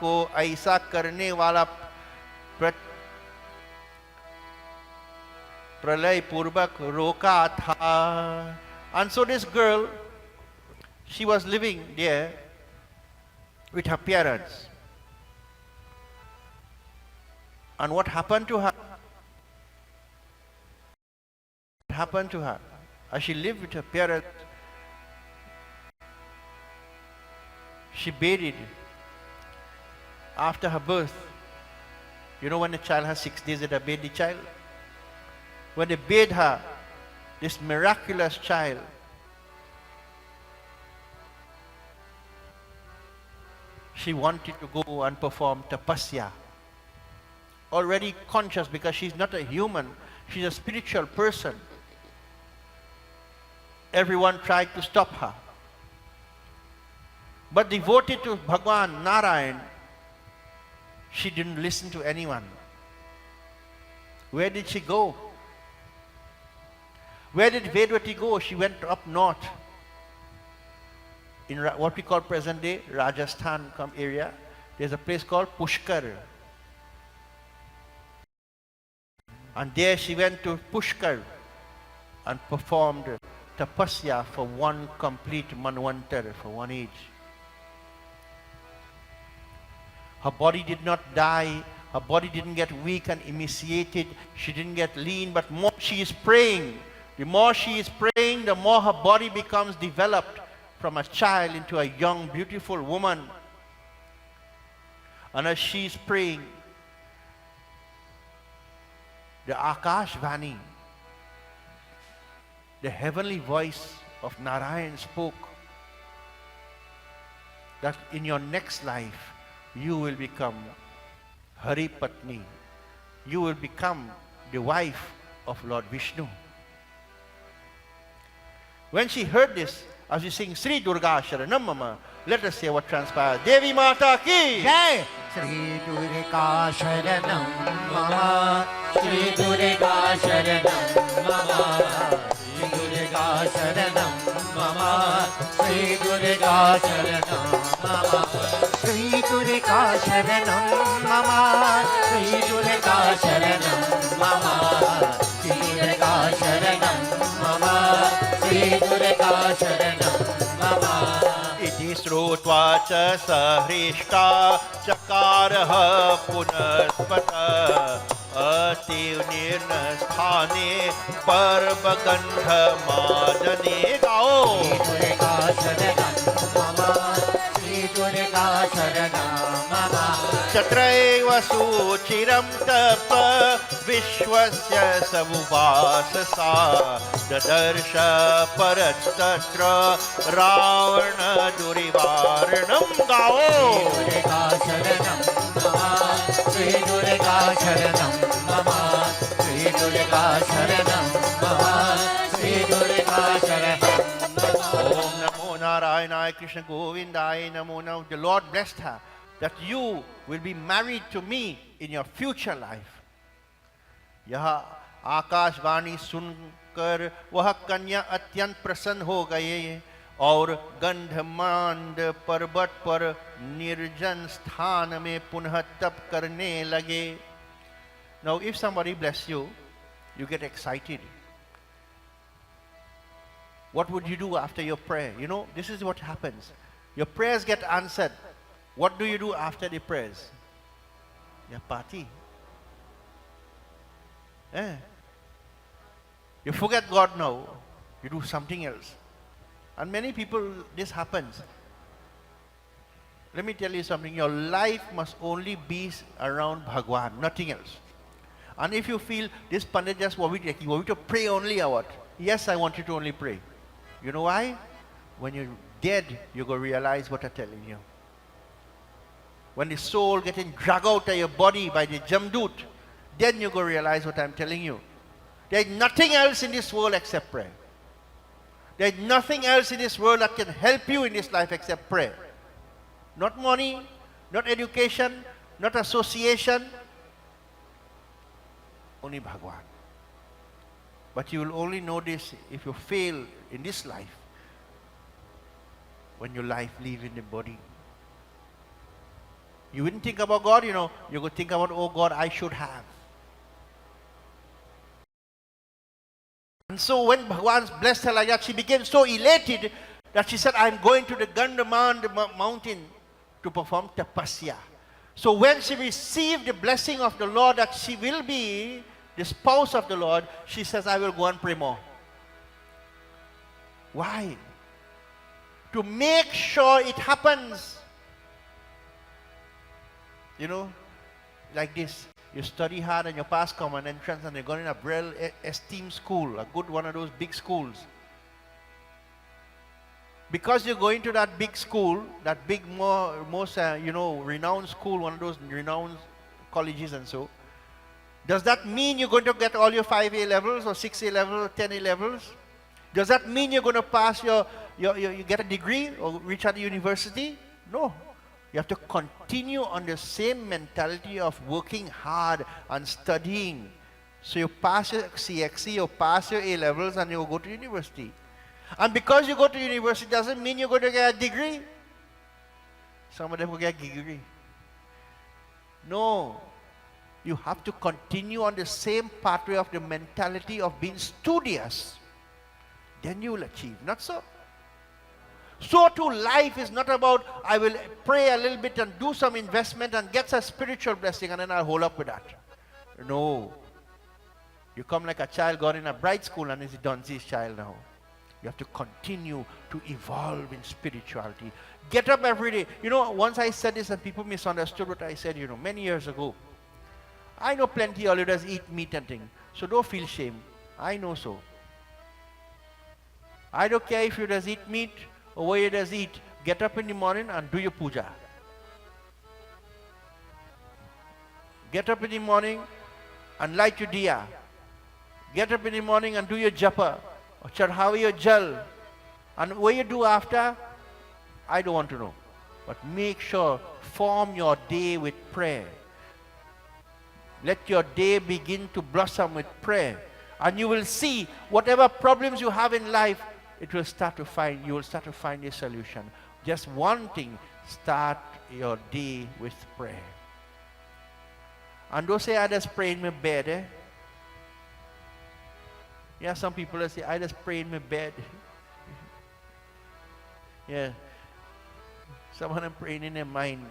Speaker 3: को ऐसा करने वाला प्रलय पूर्वक रोका था. And so this girl, she was living there with her parents. And what happened to her? What happened to her? As she lived with her parents, she bathed after her birth. You know when the child has 6 days, they bathe the child? When they bathed her, this miraculous child, she wanted to go and perform tapasya. Already conscious because she's not a human, she's a spiritual person. Everyone tried to stop her. But devoted to Bhagwan Narayan, she didn't listen to anyone. Where did she go? Where did Vedvati go? She went up north. In what we call present day Rajasthan area, there's a place called Pushkar. And there she went to Pushkar and performed tapasya for one complete manvantar, for one age. Her body did not die, her body didn't get weak and emaciated, she didn't get lean, but more she is praying. The more she is praying, the more her body becomes developed from a child into a young, beautiful woman. And as she is praying, the Akashvani, the heavenly voice of Narayan spoke that in your next life, you will become Hari Patni. You will become the wife of Lord Vishnu. When she heard this, as we sing Sri Durga Sharanam Mama, let us say what transpired. Devi Mata ki
Speaker 4: जय श्री दुर्गा शरणं मम श्री दुर्गा शरणं मम श्री दुर्गा शरणं मम श्री दुर्गा शरणं मम श्री दुर्गा शरणं मम श्री दुर्गा शरणं मम श्री दुर्गा शरणं मम श्री दुर्गा शरणं मम
Speaker 3: इति श्रुत्वा च सहृष्टा चकारः पुनस्पत अतिर्निर्नस्थाने पर्वगन्धमादने गाओ
Speaker 4: दुर्गा शरणं मम श्री दुर्गा शरणं मम
Speaker 3: तत्रैव सुचिरं तप विश्वस्य समुपाससा ददर्श परस्तत्र रावणदुरिवारणं गाओ
Speaker 4: दुर्गा शरणं मम श्री दुर्गा शरणं मम श्री दुर्गा शरणं मम श्री दुर्गा शरणं
Speaker 3: Om Namo Narayanaaya Krishna Govindaya Namo Namo. The Lord blessed her that you will be married to me in your future life. यह आकाशवाणी सुनकर वह कन्या अत्यंत प्रसन्न हो गए और गंधमांड पर्वत पर निर्जन स्थान में पुनः तप करने लगे. Now if somebody bless you, you get excited. What would you do after your prayer? You know, this is what happens. Your prayers get answered. What do you do after the prayers? You party. You forget God now. You do something else. And many people, this happens. Let me tell you something. Your life must only be around Bhagwan, nothing else. And if you feel this Pandit just want me to pray only or what? Yes, I want you to only pray. You know why? When you're dead, you're going to realize what I'm telling you. When the soul getting dragged out of your body by the Jamdut, then you're going to realize what I'm telling you. There's nothing else in this world except prayer. There's nothing else in this world that can help you in this life except prayer. Not money, not education, not association, only Bhagwan. But you will only know this if you fail in this life, when your life leaves in the body. You wouldn't think about God, you know, you would think about, oh God, I should have. And so when Bhagwan blessed her like that, she became so elated that she said, I'm going to the Gandhamand mountain to perform tapasya. So when she received the blessing of the Lord that she will be the spouse of the Lord, she says, I will go and pray more. Why? To make sure it happens. You know, like this. You study hard and you pass common entrance and you're going in a Braille esteemed school, a good one of those big schools. Because you're going to that big school, that big, most renowned school, one of those renowned colleges and so, does that mean you're going to get all your 5 A levels or 6 A levels or 10 A levels? Does that mean you're going to pass you get a degree or reach at the university? No. You have to continue on the same mentality of working hard and studying. So you pass your CXC, you pass your A levels and you go to university. And because you go to university doesn't mean you're going to get a degree. Some of them will get a degree. No. You have to continue on the same pathway of the mentality of being studious. Then you will achieve. Not so. So too life is not about I will pray a little bit and do some investment and get a spiritual blessing and then I'll hold up with that. No. You come like a child gone in a bright school and is a Dunsi's child now. You have to continue to evolve in spirituality. Get up every day. You know, once I said this and people misunderstood what I said, many years ago. I know plenty of leaders eat meat and things. So don't feel shame. I know so. I don't care if you just eat meat or what you just eat. Get up in the morning and do your puja. Get up in the morning and light your diya. Get up in the morning and do your japa. Or chadhavi your jal. And what you do after, I don't want to know. But make sure, form your day with prayer. Let your day begin to blossom with prayer. And you will see whatever problems you have in life, you will start to find a solution. Just one thing, start your day with prayer. And don't say, I just pray in my bed. Eh? Yeah, some people that say, I just pray in my bed. Yeah. Some of them praying in their mind.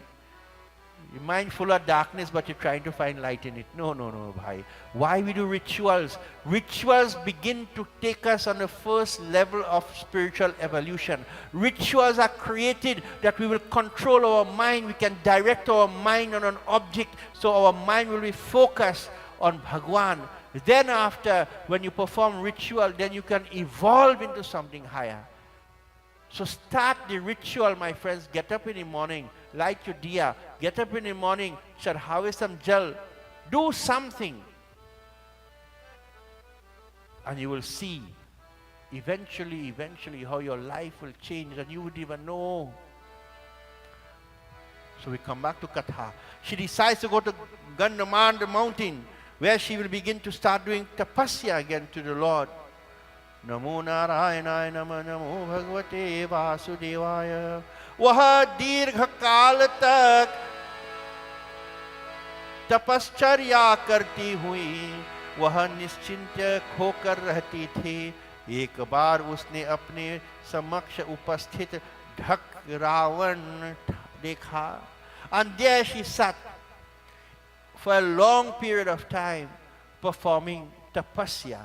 Speaker 3: Your mind full of darkness, but you're trying to find light in it. No, bhai. Why we do rituals? Rituals begin to take us on the first level of spiritual evolution. Rituals are created that we will control our mind. We can direct our mind on an object, so our mind will be focused on Bhagwan. Then after, when you perform ritual, then you can evolve into something higher. So start the ritual, my friends. Get up in the morning, light your diya. Get up in the morning, start harvest some jal. Do something. And you will see eventually how your life will change and you would even know. So we come back to Katha. She decides to go to Gandhamand mountain, where she will begin to start doing tapasya again to the Lord. Namo Narayanaaya Namah Namo Bhagavate Vasudevaya. वह दीर्घ काल तक तपश्चर्या करती हुई वह निश्चिंत खोकर रहती थी. एक बार उसने अपने समक्ष उपस्थित ढक रावण देखा. And there she sat for a long period of time performing tapasya.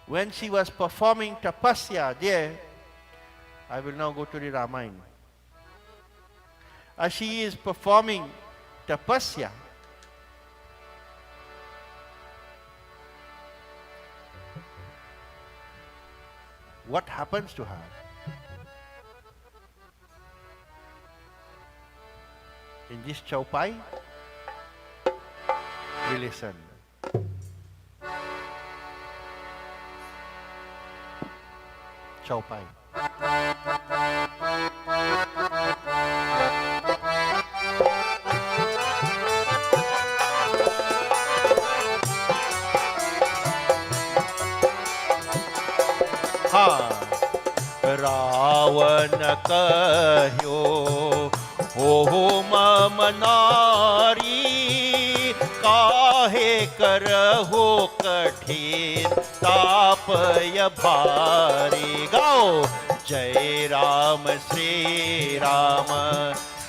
Speaker 3: When she was performing tapasya there, I will now go to the Ramayana. As she is performing tapasya, what happens to her? In this chaupai, we listen. Chaupai. Ravan कह्यो हो मम नारी काहे करहो कठिन तापय भारी. गाओ जय राम श्री राम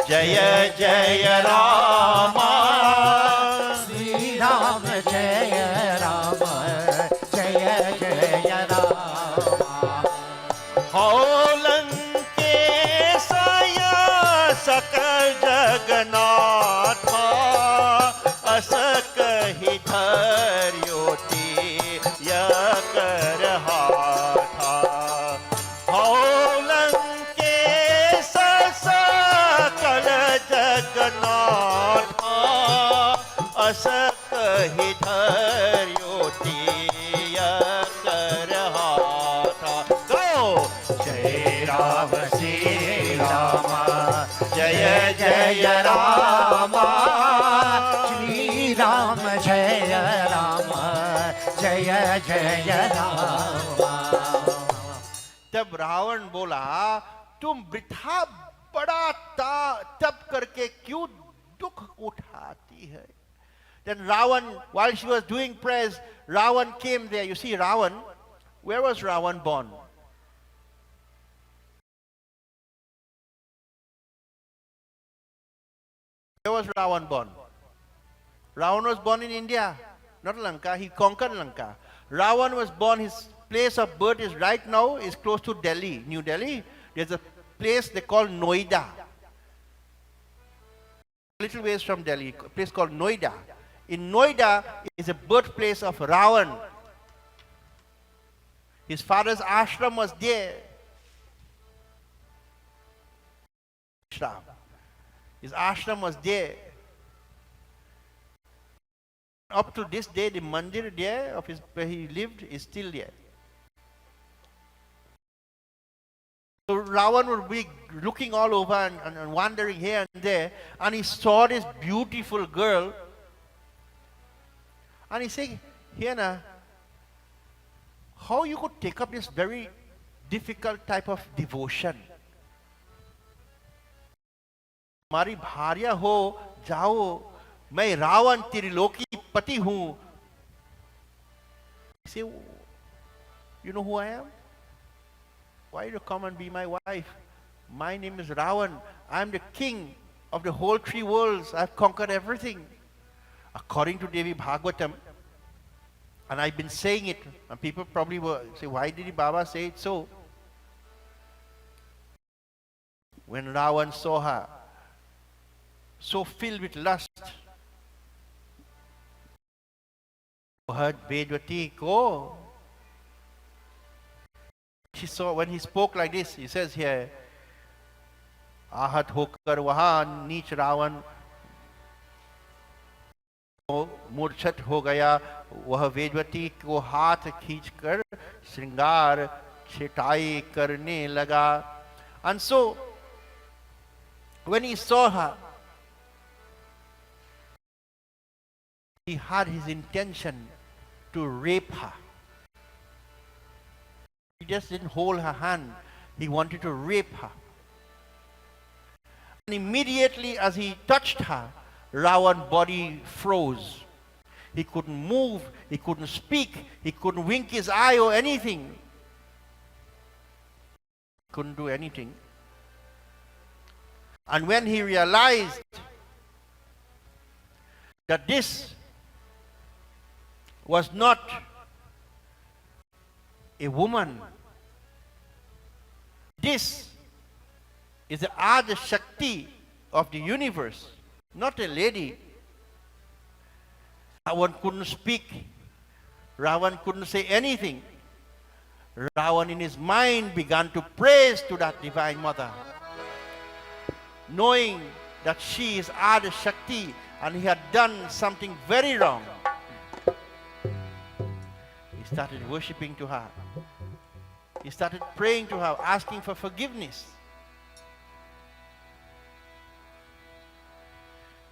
Speaker 3: जय जय राम
Speaker 4: श्री राम जय राम जय जय राम.
Speaker 3: सकल जगन्नाथ अस कहि धर्योति कर हाथा. लंकेश सकल जगन्नाथ अस कहि धर्योति कर हाथा. गो जय राम श्री राम जय जय राम
Speaker 4: श्री राम जय राम जय जय राम.
Speaker 3: तब रावण बोला, तुम वृथा बड़ा तप करके क्यों दुख उठाती है? Then Ravan, while she was doing prayers, Ravan came there. You see Ravan, where was Ravan born? Where was Ravan born? Ravan was born in India, not Lanka. He conquered Lanka. Ravan was born, his place of birth is right now is close to Delhi, New Delhi. There's a place they call Noida. A little ways from Delhi, a place called Noida. In Noida is a birthplace of Ravan. His father's ashram was there. His ashram was there. Up to this day, the mandir there of where he lived is still there. Ravan would be looking all over and wandering here and there, and he saw this beautiful girl, and he said, Hiena, how you could take up this very difficult type of devotion? हमारी भार्या हो जाओ, मैं रावण त्रिलोकी पति हूं. Say, you know who I am? Why do you come and be my wife? My name is Ravan. I am the king of the whole three worlds. I have conquered everything. According to Devi Bhagavatam, and I've been saying it, and people probably will say, why did Baba say it so? When Ravan saw her, so filled with lust, heard Vedvati go. She saw when he spoke like this, he says here, आहत होकर वहां नीच रावण मूर्छित हो गया. वह वेदवती को हाथ खींचकर श्रृंगार छिटाई करने लगा. And so when he saw her, he had his intention to rape her. He just didn't hold her hand. He wanted to rape her. And immediately as he touched her, Ravan's body froze. He couldn't move, he couldn't speak, he couldn't wink his eye or anything. Couldn't do anything. And when he realized that this was not a woman, this is the Adi Shakti of the universe, not a lady. Ravan couldn't speak. Ravan couldn't say anything. Ravan in his mind began to praise to that Divine Mother, knowing that she is Adi Shakti and he had done something very wrong. He started worshipping to her. He started praying to her, asking for forgiveness.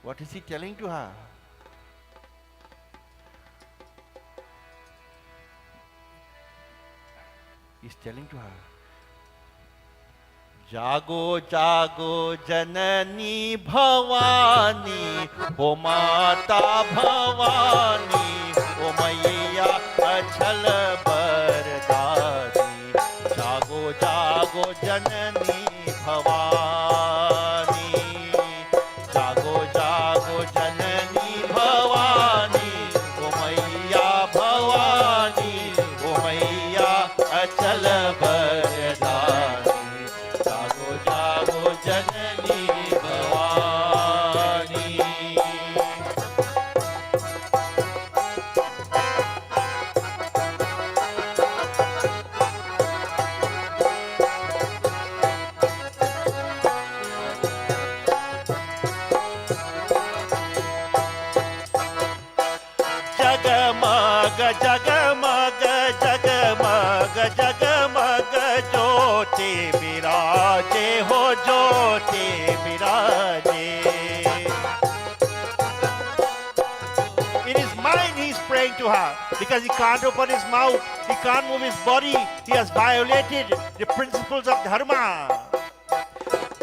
Speaker 3: What is he telling to her? He's telling to her, Jago, jago, janani bhavani, O mata bhavani, O maiya achal bardani. Jago, jago, janani bhavani, jago, jago, janani bhavani, O maiya bhavani, O maiya achal bardani. Jago, jago, janani bhavani. Jagamaga, jagamaga, jagamaga, jagamaga, jyoti viraje ho, jyoti viraje. In his mind he is praying to her because he can't open his mouth, he can't move his body, he has violated the principles of dharma.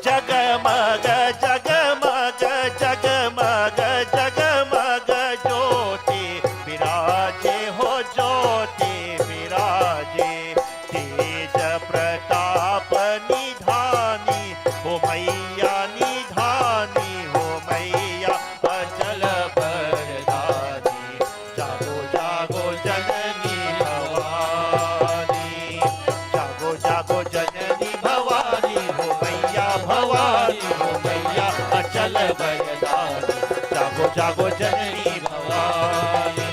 Speaker 3: Jagamaga, jagamaga, jagamaga, jagamaga, jyoti viraje ho, jyoti viraje. Teja pratap nidhani, ho maiya nidhani, ho maiya achal bardani. Jago, jago, janani bhavani, jago, jago, janani bhavani, ho maiya bhavani, ho maiya achal bardani. Jago, jago, janani bhavani.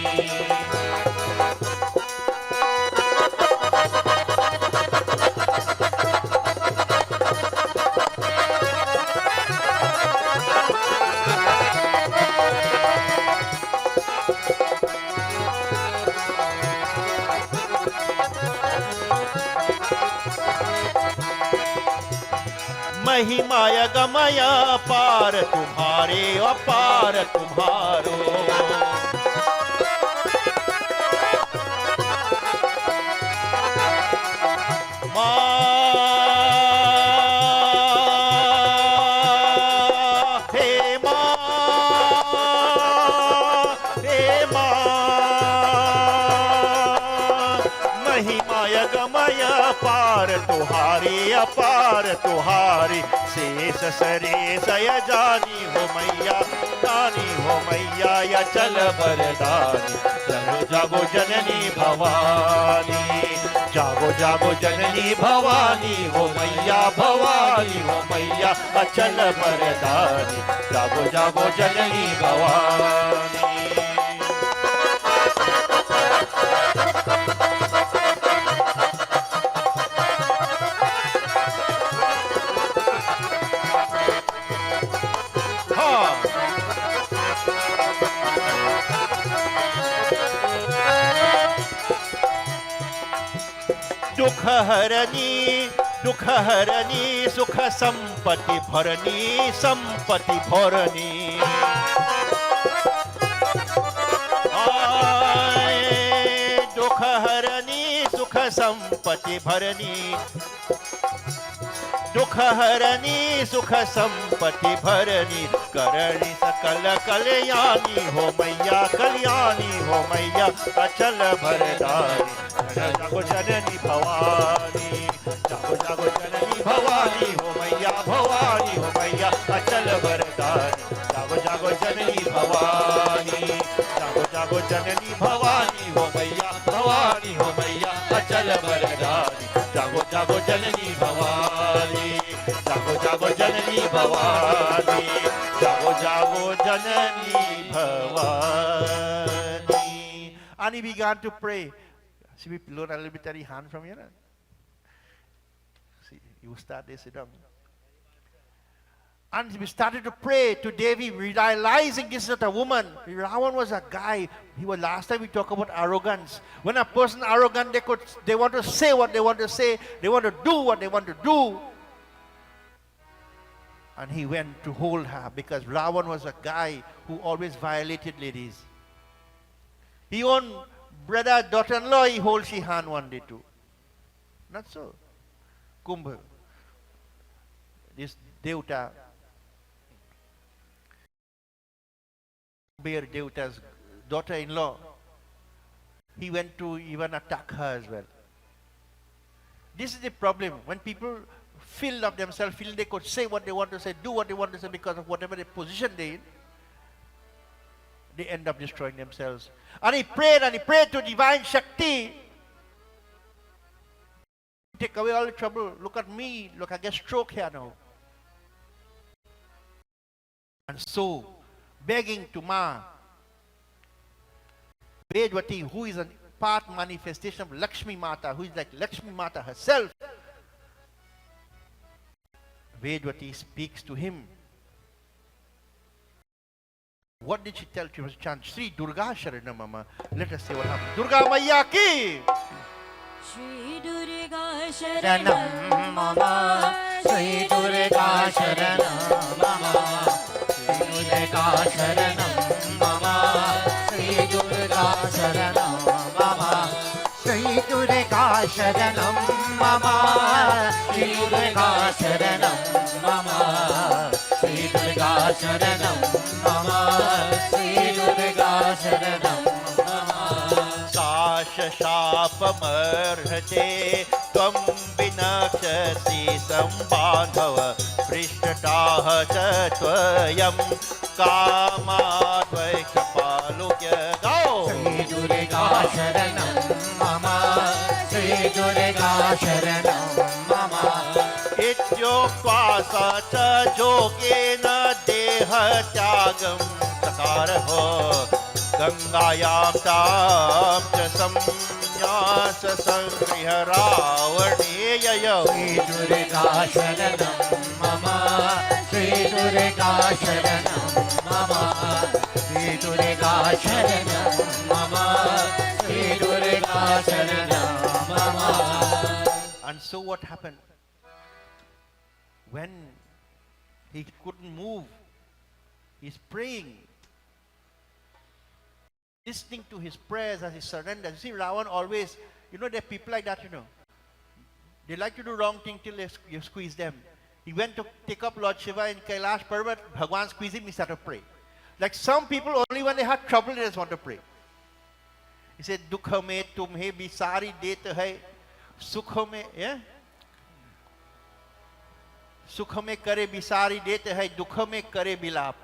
Speaker 3: महिमाय गमय पार तुम्हारे अपार तुम्हारो तुहारी अपार तुहारी शेष सरे सय जानी हो मैया जानी हो मैया या चल बरदानी चलो जागो जननी भवानी जागो जागो जननी भवानी हो मैया भवानी हो मैया अचल बरदानी जागो जागो जननी भवानी दुख हरनी सुख संपत्ति भरनी संपत्ति भरनी दुख हरनी सुख संपत्ति भरनी दुख हरनी सुख संपत्ति भरनी करणी सकल कल्याणी हो मैया कल्याणी हो मैया अचल भरदानी जागो जननी भवानी जागो जागो जननी भवानी हो मैया भवानी हो मैया अचल भरदानी जागो जागो जननी भवानी जागो जागो जननी भवानी हो मैया भवानी हो मैया अचल भरदानी जागो जागो जननी भवानी जागो जागो जननी भवानी जागो जागो जननी Bhavani. And he began to pray. See, we learn a little bit of the hand from here. See, you start this, sit down. And we started to pray to Devi, realizing this is not a woman. Ravan was a guy. He was last time we talked about arrogance. When a person arrogant, they want to say what they want to say, they want to do what they want to do. And he went to hold her because Ravan was a guy who always violated ladies. He owned brother, daughter-in-law, he holds she hand one day too. Not so. Kumbh. This Devta, Bear Devta's daughter-in-law, he went to even attack her as well. This is the problem. When people filled of themselves, feel they could say what they want to say, do what they want to say because of whatever the position they're in, they end up destroying themselves. And he prayed to divine Shakti. Take away all the trouble. Look at me. Look, I get stroke here now. And so, begging to Ma, Vedvati, who is a part manifestation of Lakshmi Mata, who is like Lakshmi Mata herself, Vedvati speaks to him. What did she tell? She was chant Sri Durga Sharanam Mama. Let us see what happened. Durga Maiya ki!
Speaker 5: Sri Durga Sharanam Mama. Sri Durga Sharanam Mama. Sri Durga Sharanam Mama. Sri Durga Sharanam Mama. Sri Durga Sharanam Mama. Sri Durga Sharanam Mama. Sri Durga Sharanam Mama. Sri Durga Sharanam Mama.
Speaker 3: Sasha Shapamardhate Tvam Vinakshasi Sambandhava Prishtataha Chatvayam Kamadvaikapalukya. Go!
Speaker 5: Sri Durga Sharanam Mama. Sri Durga Sharanam Mama.
Speaker 3: Ityokva sacha jogena deha tyagam sakaraho Gangayam tam cha samnyasa sangriha ravaniyayo.
Speaker 5: Sri Durga Sharanam Mama. Sri Durga Sharanam Mama. Sri Durga Sharanam Mama. Sri Durga Sharanam Mama.
Speaker 3: And so what happened? when he couldn't move, he's praying, listening to his prayers as he surrenders. You see, Ravan always, there are people like that, They like to do wrong thing till you squeeze them. He went to take up Lord Shiva in Kailash Parvat, Bhagwan squeezed him, he started to pray. Like some people, only when they have trouble, they just want to pray. He said, Dukha mein tumhe bisari det hai, sukha mein, yeah? Sukha mein kare bisari det hai, dukha mein kare bilap.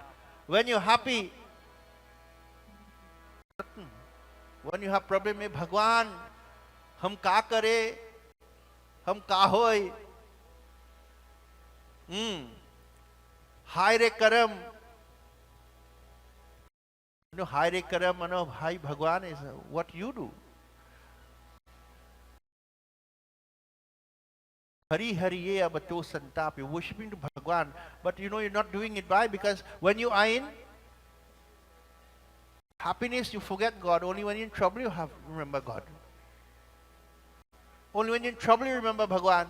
Speaker 3: When you're happy, when you have problem में भगवान हम का करे हम का होय हाय रे करम हाय रे करम मनो हाय भगवान is what you do. Hari Hari ye abato santap, you're worshipping to Bhagwan, but you're not doing it. Why? Because when you are in happiness, you forget God. Only when you're in trouble, you remember God. Only when you're in trouble, you remember Bhagwan.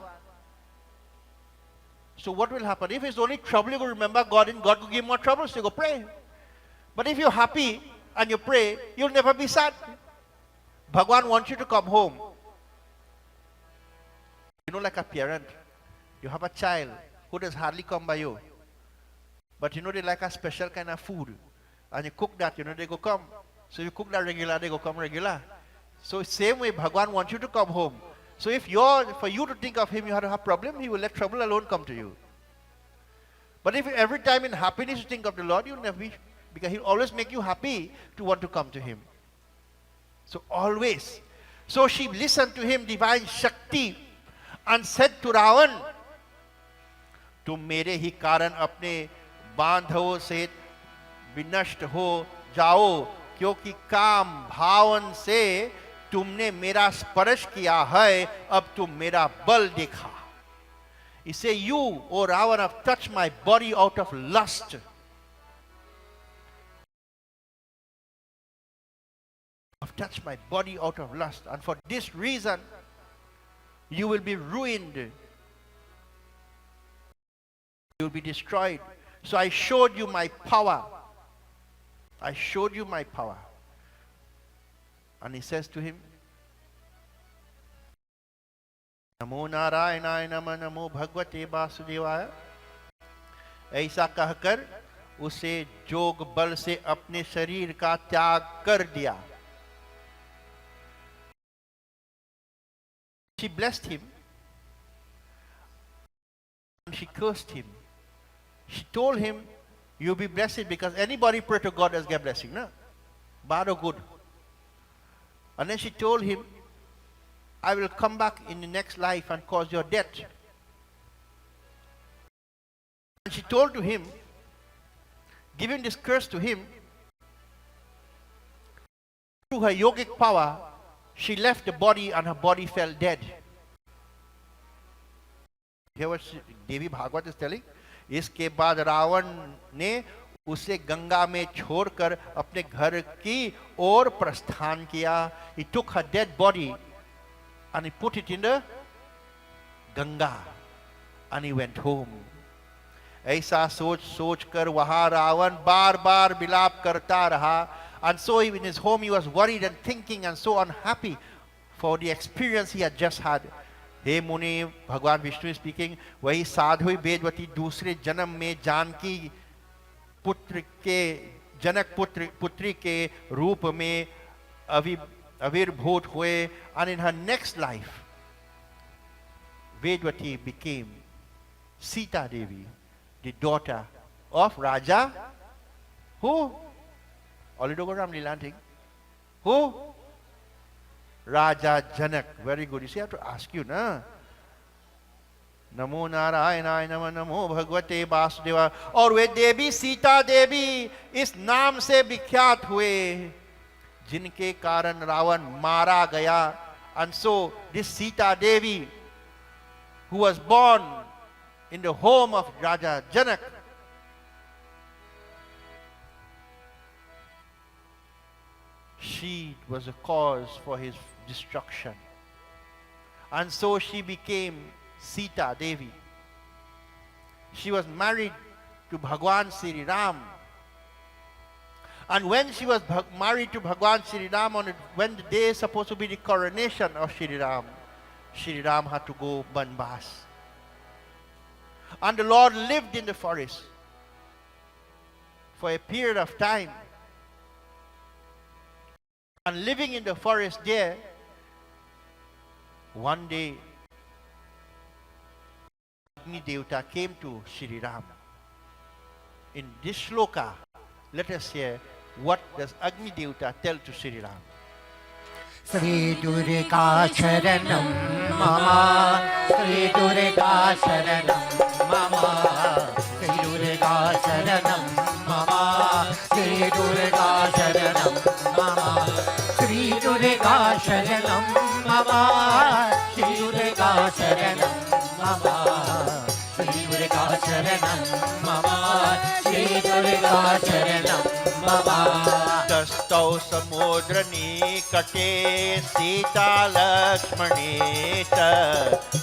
Speaker 3: So what will happen? If it's only trouble, you will remember God, and God will give more trouble, so you go pray. But if you're happy and you pray, you'll never be sad. Bhagwan wants you to come home. Like a parent, you have a child who does hardly come by you. But they like a special kind of food. And you cook that, they go come. So you cook that regular, they go come regular. So same way, Bhagwan wants you to come home. So for you to think of him, you have to have problem, he will let trouble alone come to you. But if every time in happiness you think of the Lord, you'll never be, because he'll always make you happy to want to come to him. So always. So she listened to him, divine Shakti, and said to Ravan, तुम मेरे ही कारण अपने बांधवों से विनष्ट हो जाओ, क्योंकि काम भावन से तुमने मेरा स्पर्श किया है, अब तुम मेरा बल देखा. He say, you, O Ravan, have touched my body out of lust. Have touched my body out of lust, and for this reason you will be ruined. You will be destroyed. So I showed you my power. I showed you my power. And he says to him, Namo Narayanaaya Namah Namo Bhagavate Vasudevaya. ऐसा कहकर उसे जोग बल से अपने शरीर का त्याग कर दिया. She blessed him and she cursed him. She told him, you'll be blessed, because anybody pray to God does get blessing, no? Bad or good. And then she told him, I will come back in the next life and cause your death. And she told to him, giving this curse to him, through her yogic power, she left the body and her body fell dead. Hear what Devi Bhagwat is telling? इसके बाद रावण ने उसे गंगा में छोड़कर अपने घर की ओर प्रस्थान किया. He took her dead body and he put it in the Ganga and he went home. ऐसा सोच सोच कर वहां रावण बार बार विलाप करता रहा. And so in his home he was worried and thinking and so unhappy for the experience he had just had. हे मुनि, भगवान विष्णु स्पीकिंग, वही साध्वी वेदवती दूसरे जन्म में जानकी पुत्र के जनक पुत्री के रूप में आविर्भूत हुए. And in her next life, Vedvati became Sita Devi, the daughter of Raja, who? Olidogoram Lilanting. Who? Raja Janak. Very good. You see, I have to ask you, na? नमो नारायणाय नमः नमो भगवते वासुदेवाय. और वे देवी सीता देवी इस नाम से विख्यात हुए जिनके कारण रावण मारा गया. And so this Sita Devi, who was born in the home of Raja Janak, she was a cause for his destruction. And so she became Sita Devi. she was married to Bhagwan Sri Ram. And when she was married to Bhagwan Sri Ram, when the day is supposed to be the coronation of Sri Ram had to go Banbas. And the Lord lived in the forest for a period of time. And living in the forest there, one day, Agni Devta came to Sri Ram. In this shloka, let us hear what does Agni Devta tell to Sri Ram.
Speaker 4: Sri Durga Sharanam Mama, Sri Durga Sharanam Mama, Sri Durga Sharanam Mama, Sri Durga Sharanam Mama, Sri Durga Sharanam Mama, Sri Durga Sharanam Mama, Sri Durga Sharanam Mama, Sri Durga Sharanam Mama.
Speaker 3: Tastau samudra nikate Sita Lakshmane cha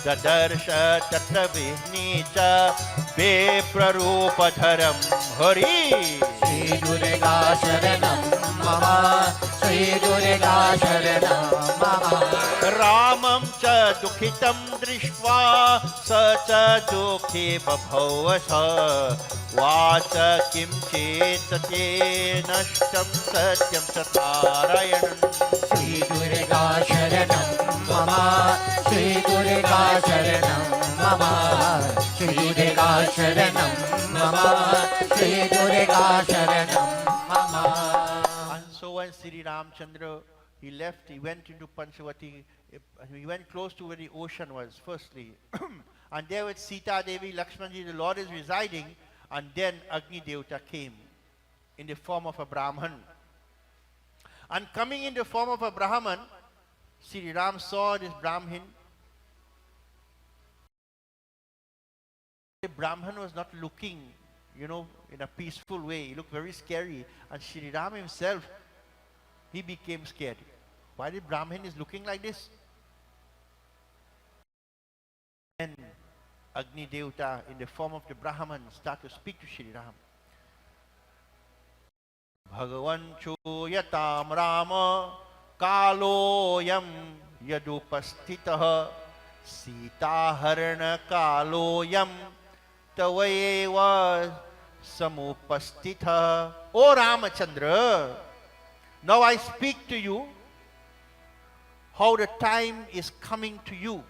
Speaker 3: Dadarsha tatavihni cha Beprarupadharam Hari.
Speaker 4: Sri Durga Sharanam Mama, Sri Durga Sharanam Mama.
Speaker 3: Ramam cha dukhitam drishva sa cha dukhi babhavasa vacha kim chetate nashtam satyam satarayanam.
Speaker 4: Sri Durga Sharanam Mama, Sri Durga Sharanam Mama, Sri Durga Sharanam Mama, Sri Durga Sharanam Mama.
Speaker 3: And so when Sri Ramchandra, he left, he went into Panchavati, he went close to where the ocean was firstly. And there with Sita Devi, Lakshmanji, the Lord is residing. And then Agni Devta came in the form of a Brahman. And coming in the form of a Brahman, Sri Ram saw this Brahmin. The Brahman was not looking, in a peaceful way. He looked very scary. And Sri Ram himself, he became scared. Why the Brahmin is looking like this? Then Agni Devta, in the form of the Brahman, start to speak to Sri Ram. Bhagavan chuyatam Rama kaloyam yadupastitaha Sita harana kaloyam tavayeva samupastitha. O Ramachandra, now I speak to you how the time is coming to you.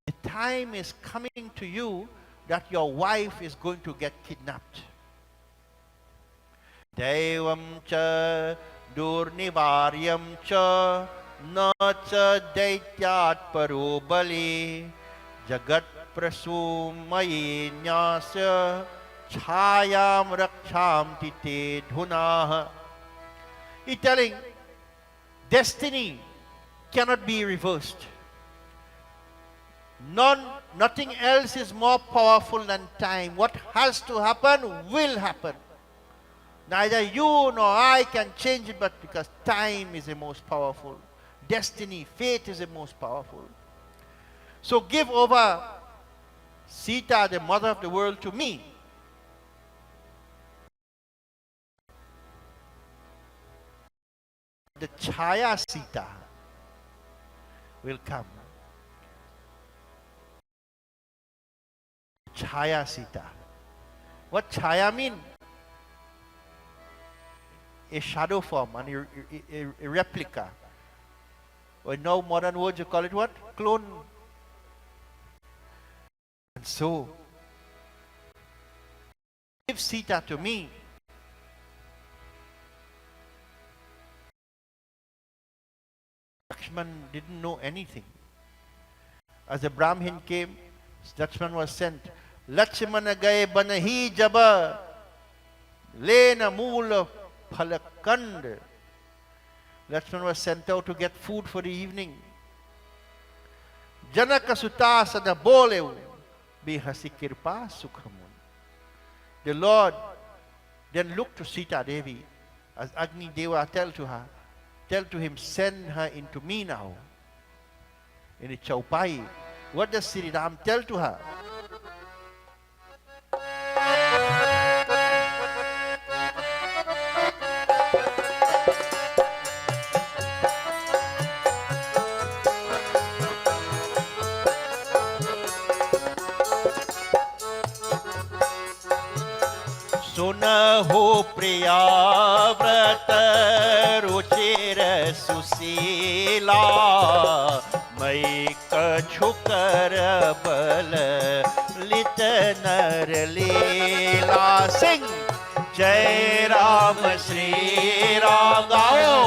Speaker 3: The time is coming to you that your wife is going to get kidnapped. Devam cha durnivaryam cha na cha daityat parobali jagat prasumayi nyasya chayam raksham tite dhunah. He's telling, destiny cannot be reversed. Nothing else is more powerful than time. What has to happen will happen. Neither you nor I can change it, but because time is the most powerful. Destiny, fate is the most powerful. So give over Sita, the mother of the world, to me. The Chaya Sita will come. Chaya Sita. What Chaya mean? A shadow form, and a replica. Or in now modern words you call it what? Clone. And so, give Sita to me. Lakshman didn't know anything. As the Brahmin came, Lakshman was sent. Lakshmana gaye banahi jaba lena moola phalakand. Lakshman was sent out to get food for the evening. Janaka suta sada bolev bihasi kirpa sukhamun. The Lord then looked to Sita Devi as Agni Deva tell to him, send her into me now. in the chaupai. What does Sri Ram tell to her? सुनहु प्रिया व्रत रुचिर सुशीला मई कछु कर बल लित नर लीला सिंह जय राम श्री राम गाओ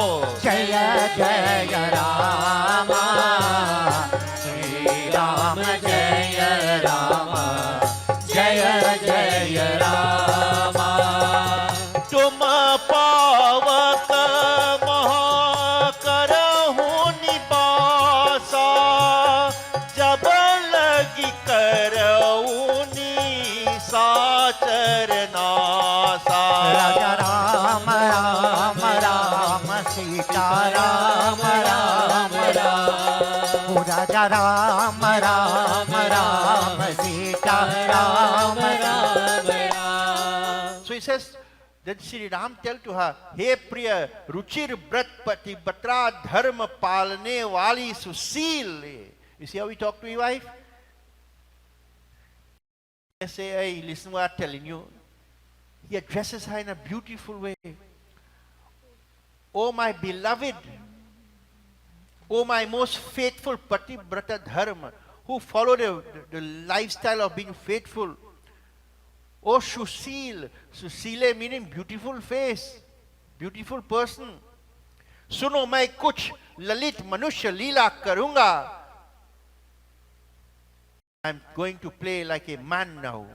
Speaker 4: जय जय राम श्री राम जय राम जय जय राम
Speaker 3: तुम पावक महाकरहु निवासा जब लगी करऊनी साचर नासा
Speaker 4: राजा राम राम राम सीता राम राम राम राजा Ram Ram Ram Sita Ram Ram Ram.
Speaker 3: So he says, then Sri Ram tell to her, Hey Priya, Ruchir Brat Pati Batra Dharma Palane Wali Susil. You see how we talk to your wife? They say, hey, listen what I'm telling you. He addresses her in a beautiful way. Oh my beloved, oh my most faithful Pati Brata Dharma, who follow the lifestyle of being faithful. Oh Susil, Susile meaning beautiful face, beautiful person. Suno मैं कुछ ललित मनुष्य लीला करूंगा. I'm going to play like a man now.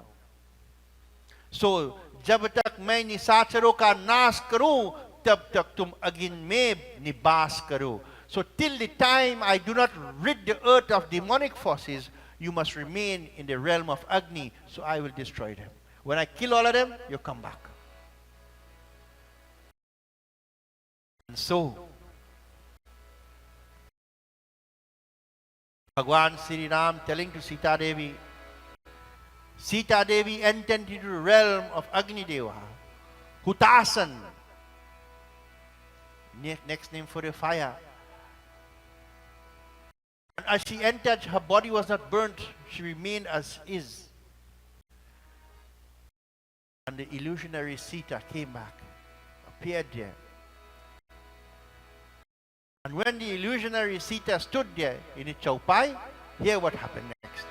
Speaker 3: So जब तक मैं निशाचरों का नाश करूं, तब तक तुम अग्नि में निवास करो. So till the time I do not rid the earth of demonic forces, you must remain in the realm of Agni, so I will destroy them. When I kill all of them, you come back. And so, Bhagwan Sri Ram telling to Sita Devi entered into the realm of Agni Deva, Hutasan, next name for the fire. And as she entered, her body was not burnt, she remained as is. And the illusionary Sita came back, appeared there. And when the illusionary Sita stood there in the chaupai, hear what happened next.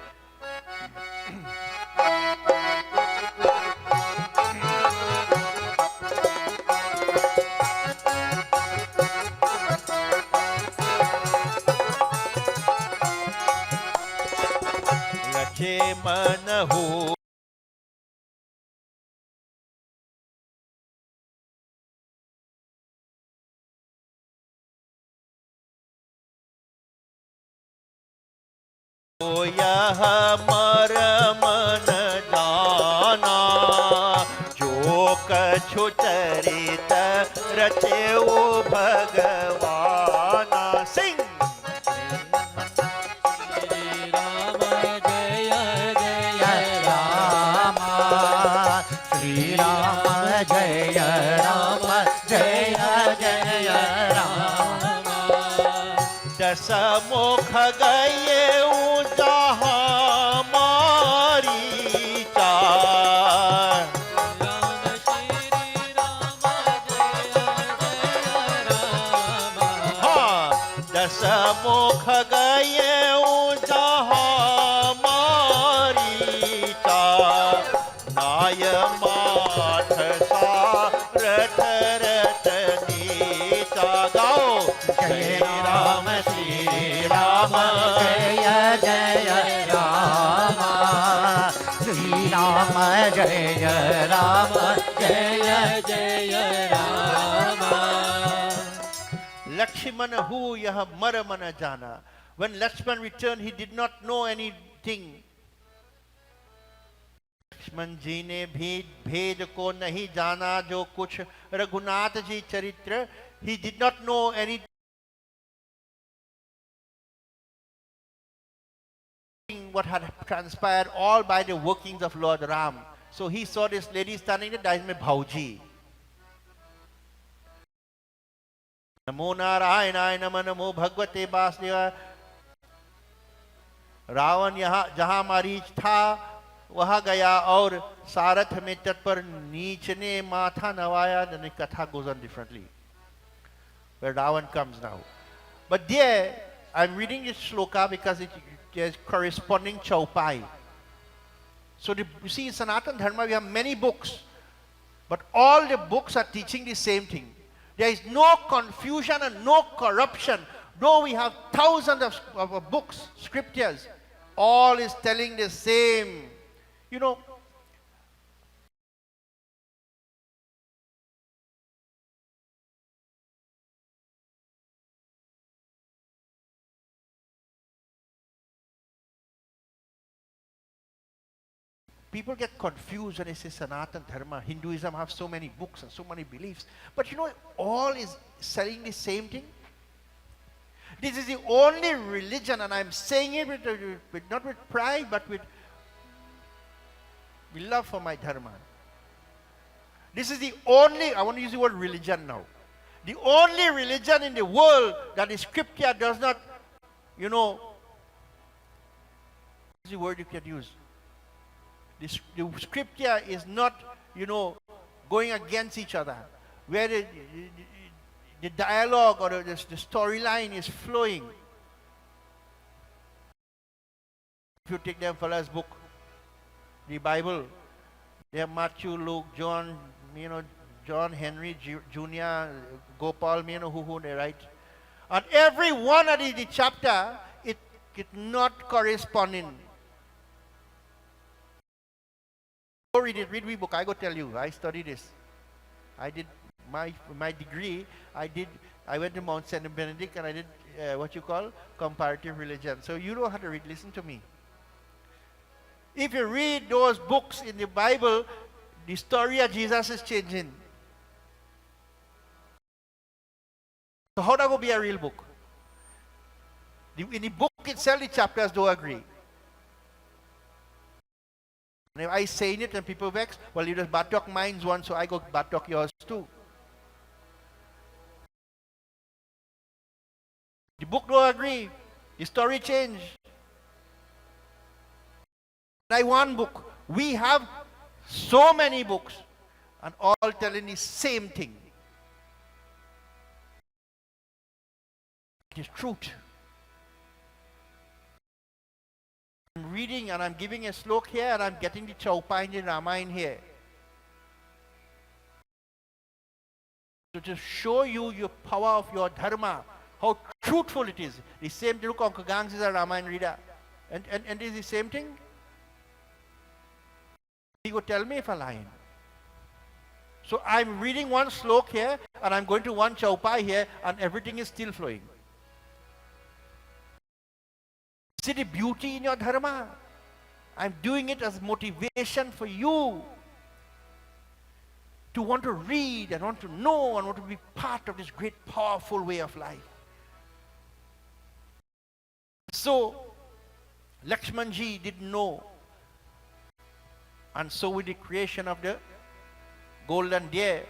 Speaker 3: Rache manahu यह मरम न जाना जो कछु चरित रचे वो भगवाना. सिंह
Speaker 2: श्री राम जय जय
Speaker 4: राम श्री राम जय राम जय जय राम.
Speaker 3: दस मुख गए जहाँ मारी चार.
Speaker 2: राम श्री राम जय जय राम.
Speaker 3: हाँ, दस मुख गए जहाँ मारी चार. नाय माठ सा रथ रथ नीचा. गाओ
Speaker 4: जय राम श्री राम जय जय राम श्री राम जय राम जय जय Ram.
Speaker 3: Lakshman who yah marama na jana. When Lakshman returned, he did not know anything. Lakshman जी ने भी भेद को नहीं जाना जो कुछ रघुनाथ जी चरित्र. He did not know any what had transpired all by the workings of Lord Ram. So he saw this lady standing there, that is my Bhauji. Namo Narayanaय Namah Namo Bhagavate Vasudevaya. Ravan यहाँ जहाँ मारीच था वहाँ गया और सारथ में तट पर नीच ने माथा नवाया. Then the katha goes on differently, where Ravan comes now. But there, I'm reading this shloka because there's corresponding chaupai. So you see, in Sanatana Dharma we have many books, but all the books are teaching the same thing. There is no confusion and no corruption. Though we have thousands of books, scriptures, all is telling the same. You know, people get confused when they say Sanatana Dharma. Hinduism have so many books and so many beliefs. But you know, all is saying the same thing. This is the only religion, and I'm saying it with not with pride, but with love for my dharma. This is the only, I want to use the word religion now. The only religion in the world that the scripture does not, you know, this is the word you can use. The scripture is not, you know, going against each other. Where the dialogue or the storyline is flowing. If you take them fellas' book, the Bible, they have Matthew, Luke, John, you know, John, Henry, Junior, Gopal, you know, who they write. And every one of the chapter, it not corresponding. Go read it, read my book, I go tell you, I studied this. I did my degree, I went to Mount St. Benedict and I did what you call comparative religion. So you know how to read, listen to me. If you read those books in the Bible, the story of Jesus is changing. So how that will be a real book? In the book itself, the chapters don't agree. And if I say it and people vex, well, you just bad talk mine's one, so I go bad talk yours too. The book don't agree. The story change. I one book. We have so many books and all telling the same thing. It is truth. I'm reading and I'm giving a slok here and I'm getting the Chaupai and the Ramayana here. So to show you your power of your dharma, how truthful it is. The same thing, look, Uncle Gangs is a Ramayana reader. And it is the same thing. He would tell me if I'm lying. So I'm reading one slok here and I'm going to one Chaupai here and everything is still flowing. See the beauty in your dharma. I'm doing it as motivation for you to want to read and want to know and want to be part of this great powerful way of life. So Lakshmanji didn't know, and so with the creation of the golden deer,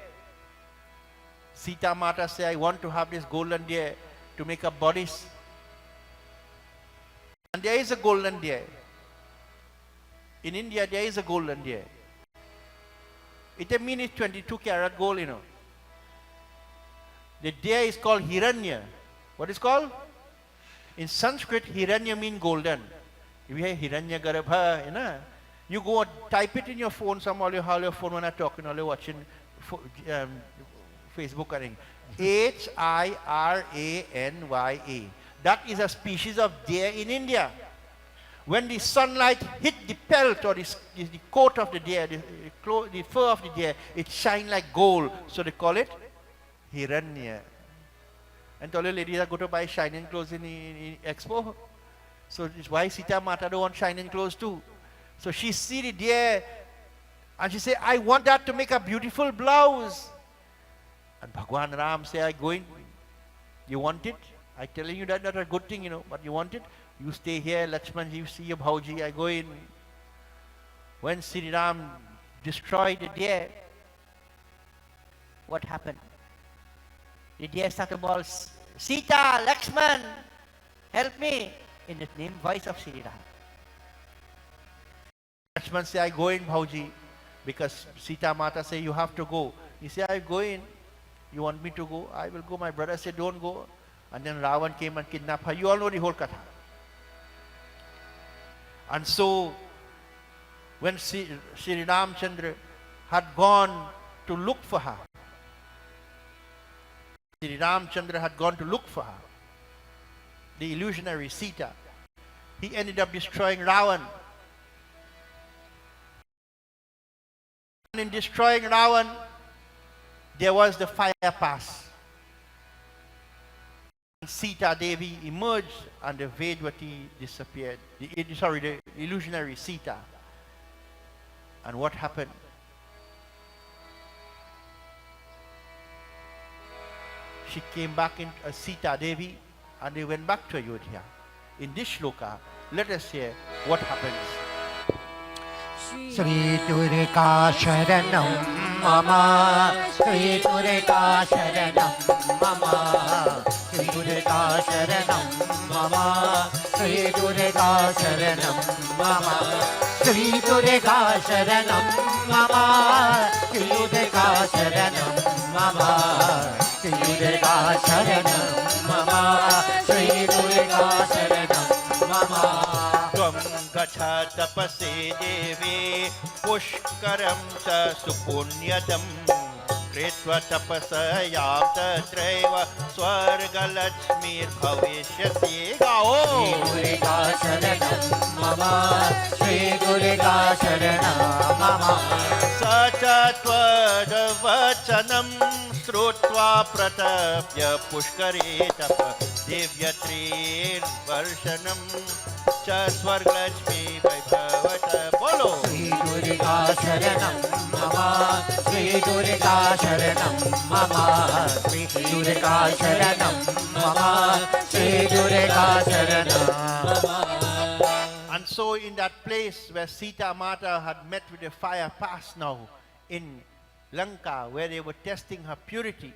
Speaker 3: Sita Mata said, I want to have this golden deer to make a bodice. And there is a golden deer. In India, there is a golden deer. It means it's 22 karat gold, you know. The deer is called Hiranya. What is called? In Sanskrit, Hiranya means golden. If you hear Hiranya Garbha, you know, you go and type it in your phone, some all your phone when I'm talking, all you're watching Facebook, I think. Hiranya. That is a species of deer in India. When the sunlight hit the pelt or the coat of the deer, the fur of the deer, it shines like gold. So they call it Hiranya. And all the ladies are going to buy shining clothes in the expo. So it's why Sita Mata don't want shining clothes too. So she see the deer and she say, I want that to make a beautiful blouse. And Bhagwan Ram say, I going, you want it? I'm telling you that's not a good thing, you know, but you want it? You stay here, Lakshman, you see your Bhauji, I go in. When Sri Ram destroyed the deer, what happened? The deer started to bawl, Sita, Lakshman, help me, in the name, voice of Sri Ram. Lakshman say, I go in, Bhauji, because Sita Mata say, you have to go. He said, I go in. You want me to go? I will go. My brother said, don't go. And then Ravan came and kidnapped her. You all know the whole katha. And so, when Sri Ramchandra had gone to look for her, Sri Ramchandra had gone to look for her, the illusionary Sita, he ended up destroying Ravan. And in destroying Ravan, there was the fire pass. And Sita Devi emerged and the Vedvati disappeared. The illusionary Sita. And what happened? She came back in Sita Devi and they went back to Ayodhya. In this shloka, let us hear what happens.
Speaker 4: Sri Durga Sharanam Mama, Sri Durga Sharanam Mama, Sri Durga Sharanam Mama, Sri Durga Sharanam Mama, Sri Durga Sharanam Mama, Sri Durga Sharanam Mama, Sri Durga Sharanam Mama, Sri Durga Sharanam Mama.
Speaker 3: Gaccha tapase devi pushkaram sa supunyadam kritva tapasayam tatraiva swarga lakshmir bhavishyasi. Gao!
Speaker 4: Sri Durga Sharanam Mama, Sri Durga Sharanam Mama.
Speaker 3: Sacha tvadavachanam srutva pratapya pushkare tapa divyatrin varshanam cha swargalakshmi vaibhavata. Bolo!
Speaker 4: Sri Durga Sharanam Mama, Sri Durga Sharanam Mama, Sri Durga Sharanam Mama, Sri Durga Sharanam Mama.
Speaker 3: And so in that place where Sita Mata had met with the fire pass now in Lanka, where they were testing her purity.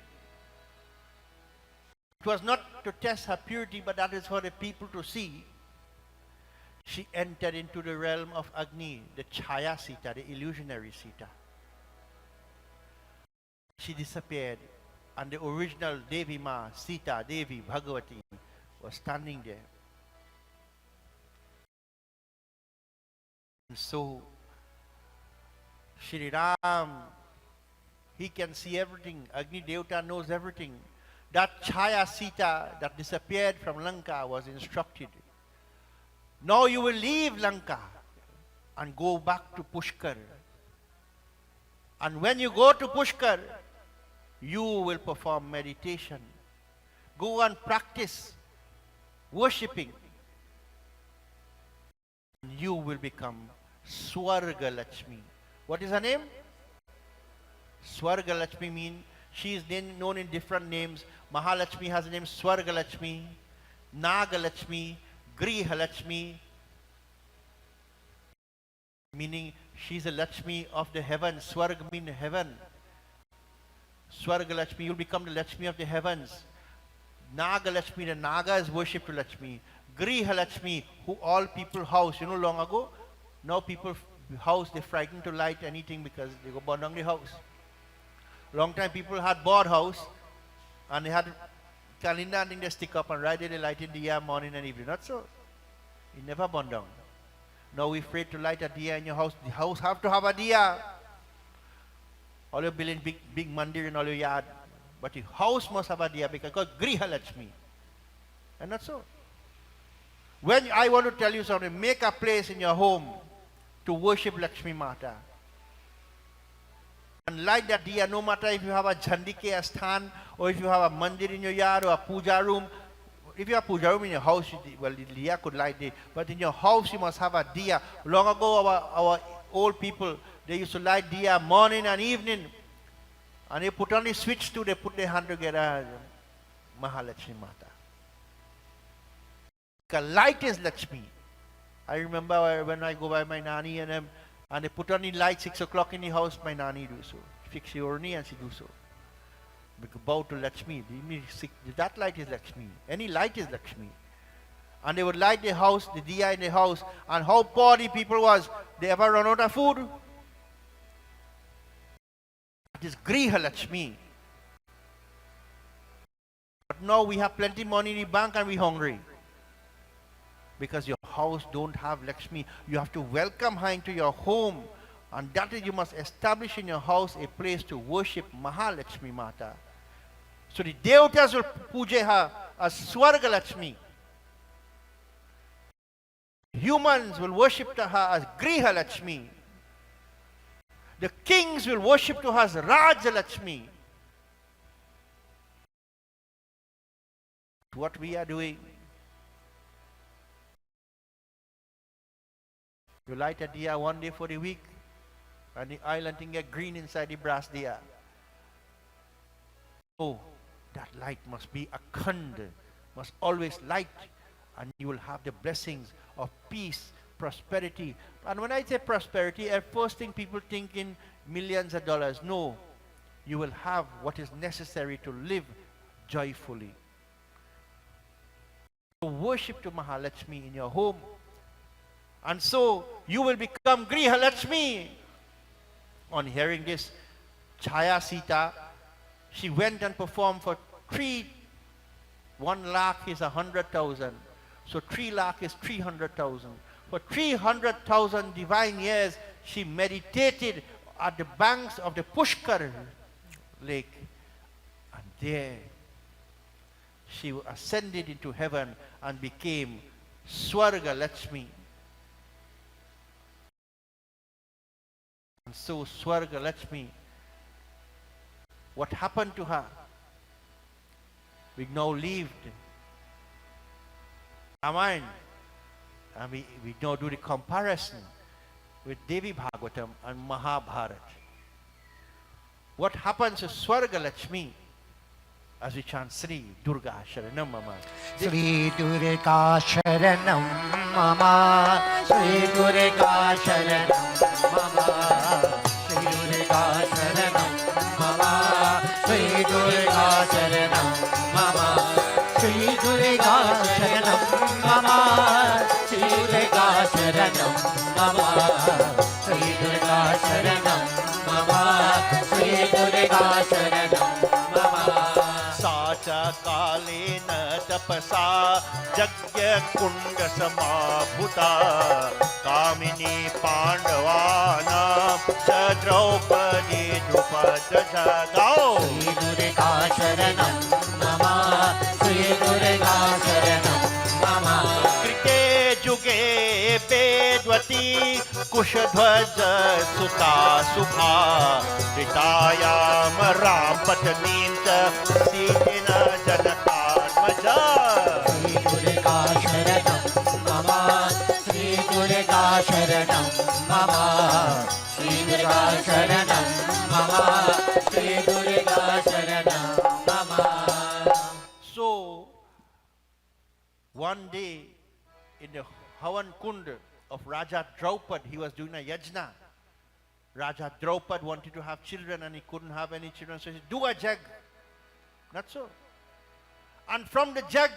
Speaker 3: It was not to test her purity, but that is for the people to see. She entered into the realm of Agni, the Chaya Sita, the illusionary Sita. She disappeared, and the original Devi Ma, Sita, Devi, Bhagavati, was standing there. And so, Shri Ram, he can see everything. Agni Devata knows everything. That Chaya Sita that disappeared from Lanka was instructed. Now you will leave Lanka and go back to Pushkar. And when you go to Pushkar, you will perform meditation. Go and practice worshipping. You will become Swarga Lakshmi. What is her name? Swarga Lakshmi means she is known in different names. Mahalakshmi has the name Swarga Lakshmi, Naga Lakshmi, Griha Lakshmi, meaning she is a Lakshmi of the heavens. Swarga means heaven. Swarga Lakshmi, you will become the Lakshmi of the heavens. Naga Lakshmi, the Naga is worshipped to Lakshmi. Griha Lakshmi, who all people house. You know, long ago, now people house, they're frightened to light anything because they go burn down the house. Long time people had bought house and they had kalinda and they stick up and right there they light in diya morning and evening. Not so. It never burned down. Now we're afraid to light a diya in your house. The house have to have a diya. All your building big mandir in all your yard. But the house must have a diya because Griha Lakshmi. And not so. When I want to tell you something, make a place in your home to worship Lakshmi Mata. And light that diya, no matter if you have a Jhandike Asthan or if you have a mandir in your yard or a puja room. If you have a puja room in your house, well, the diya could light it. But in your house, you must have a diya. Long ago, our old people, they used to light diya morning and evening. And they put on the switch too, they put their hand together, Mahalakshmi Mata. Light is Lakshmi. I remember when I go by my nani and they put on the light 6 o'clock in the house, my nani do so. Fix your urni and she do so. Because bow to Lakshmi. That light is Lakshmi. Any light is Lakshmi. And they would light the house, the diya in the house, and how poor the people was. They ever run out of food? It is Griha Lakshmi. But now we have plenty money in the bank and we hungry. Because your house don't have Lakshmi. You have to welcome her into your home. And that is, you must establish in your house a place to worship Mahalakshmi Mata. So the Devatas will puja her as Swarga Lakshmi. Humans will worship to her as Griha Lakshmi. The kings will worship to her as Raja Lakshmi. What we are doing. You light a diya one day for the week, and the island thing get green inside the brass diya. Oh, that light must be akhand, must always light, and you will have the blessings of peace, prosperity. And when I say prosperity, at first thing people think in millions of dollars. No, you will have what is necessary to live joyfully. So worship to Mahalakshmi in your home. And so you will become Griha Lakshmi. On hearing this, Chaya Sita, she went and performed for 1 lakh is 100,000. So 3 lakh is 300,000. For 300,000 divine years, she meditated at the banks of the Pushkar lake. And there, she ascended into heaven and became Swarga Lakshmi. And so Swarga Lakshmi, what happened to her? We now lived Ramayana, and we now do the comparison with Devi Bhagavatam and Mahabharata. What happens to Swarga Lakshmi as we chant Sri Durga Sharanam Mama?
Speaker 4: Sri Durga Sharanam Mama, Sri Durga Sharanam Mama, Sri Durga Sharanam Mama, Sri Durga Sharanam Mama, Sri Durga Sharanam Mama, Sri Durga Sharanam Mama, Sri Durga Sharanam Mama, Sri Durga Sharanam Mama.
Speaker 3: Sacha kalena tapasa jagya kunda samabhuta kamini pandavana sa Draupadi Drupada gao.
Speaker 4: Sri Durga Sharanam Mama, Sri Durga Sharanam Mama.
Speaker 3: Krite juge bedvati kushadhwaja suta subha tritayam ram patninta sitina janatadmaja.
Speaker 4: Sri Durga Sharanam Mama, Sri Durga Sharanam Mama, Sri Durga Sharanam Mama, Sri Durga Sharanam Mama.
Speaker 3: So, one day in the Havan Kund of Raja Draupad, he was doing a yajna. Raja Draupad wanted to have children and he couldn't have any children, so he said, do a jag. Not so. And from the jag,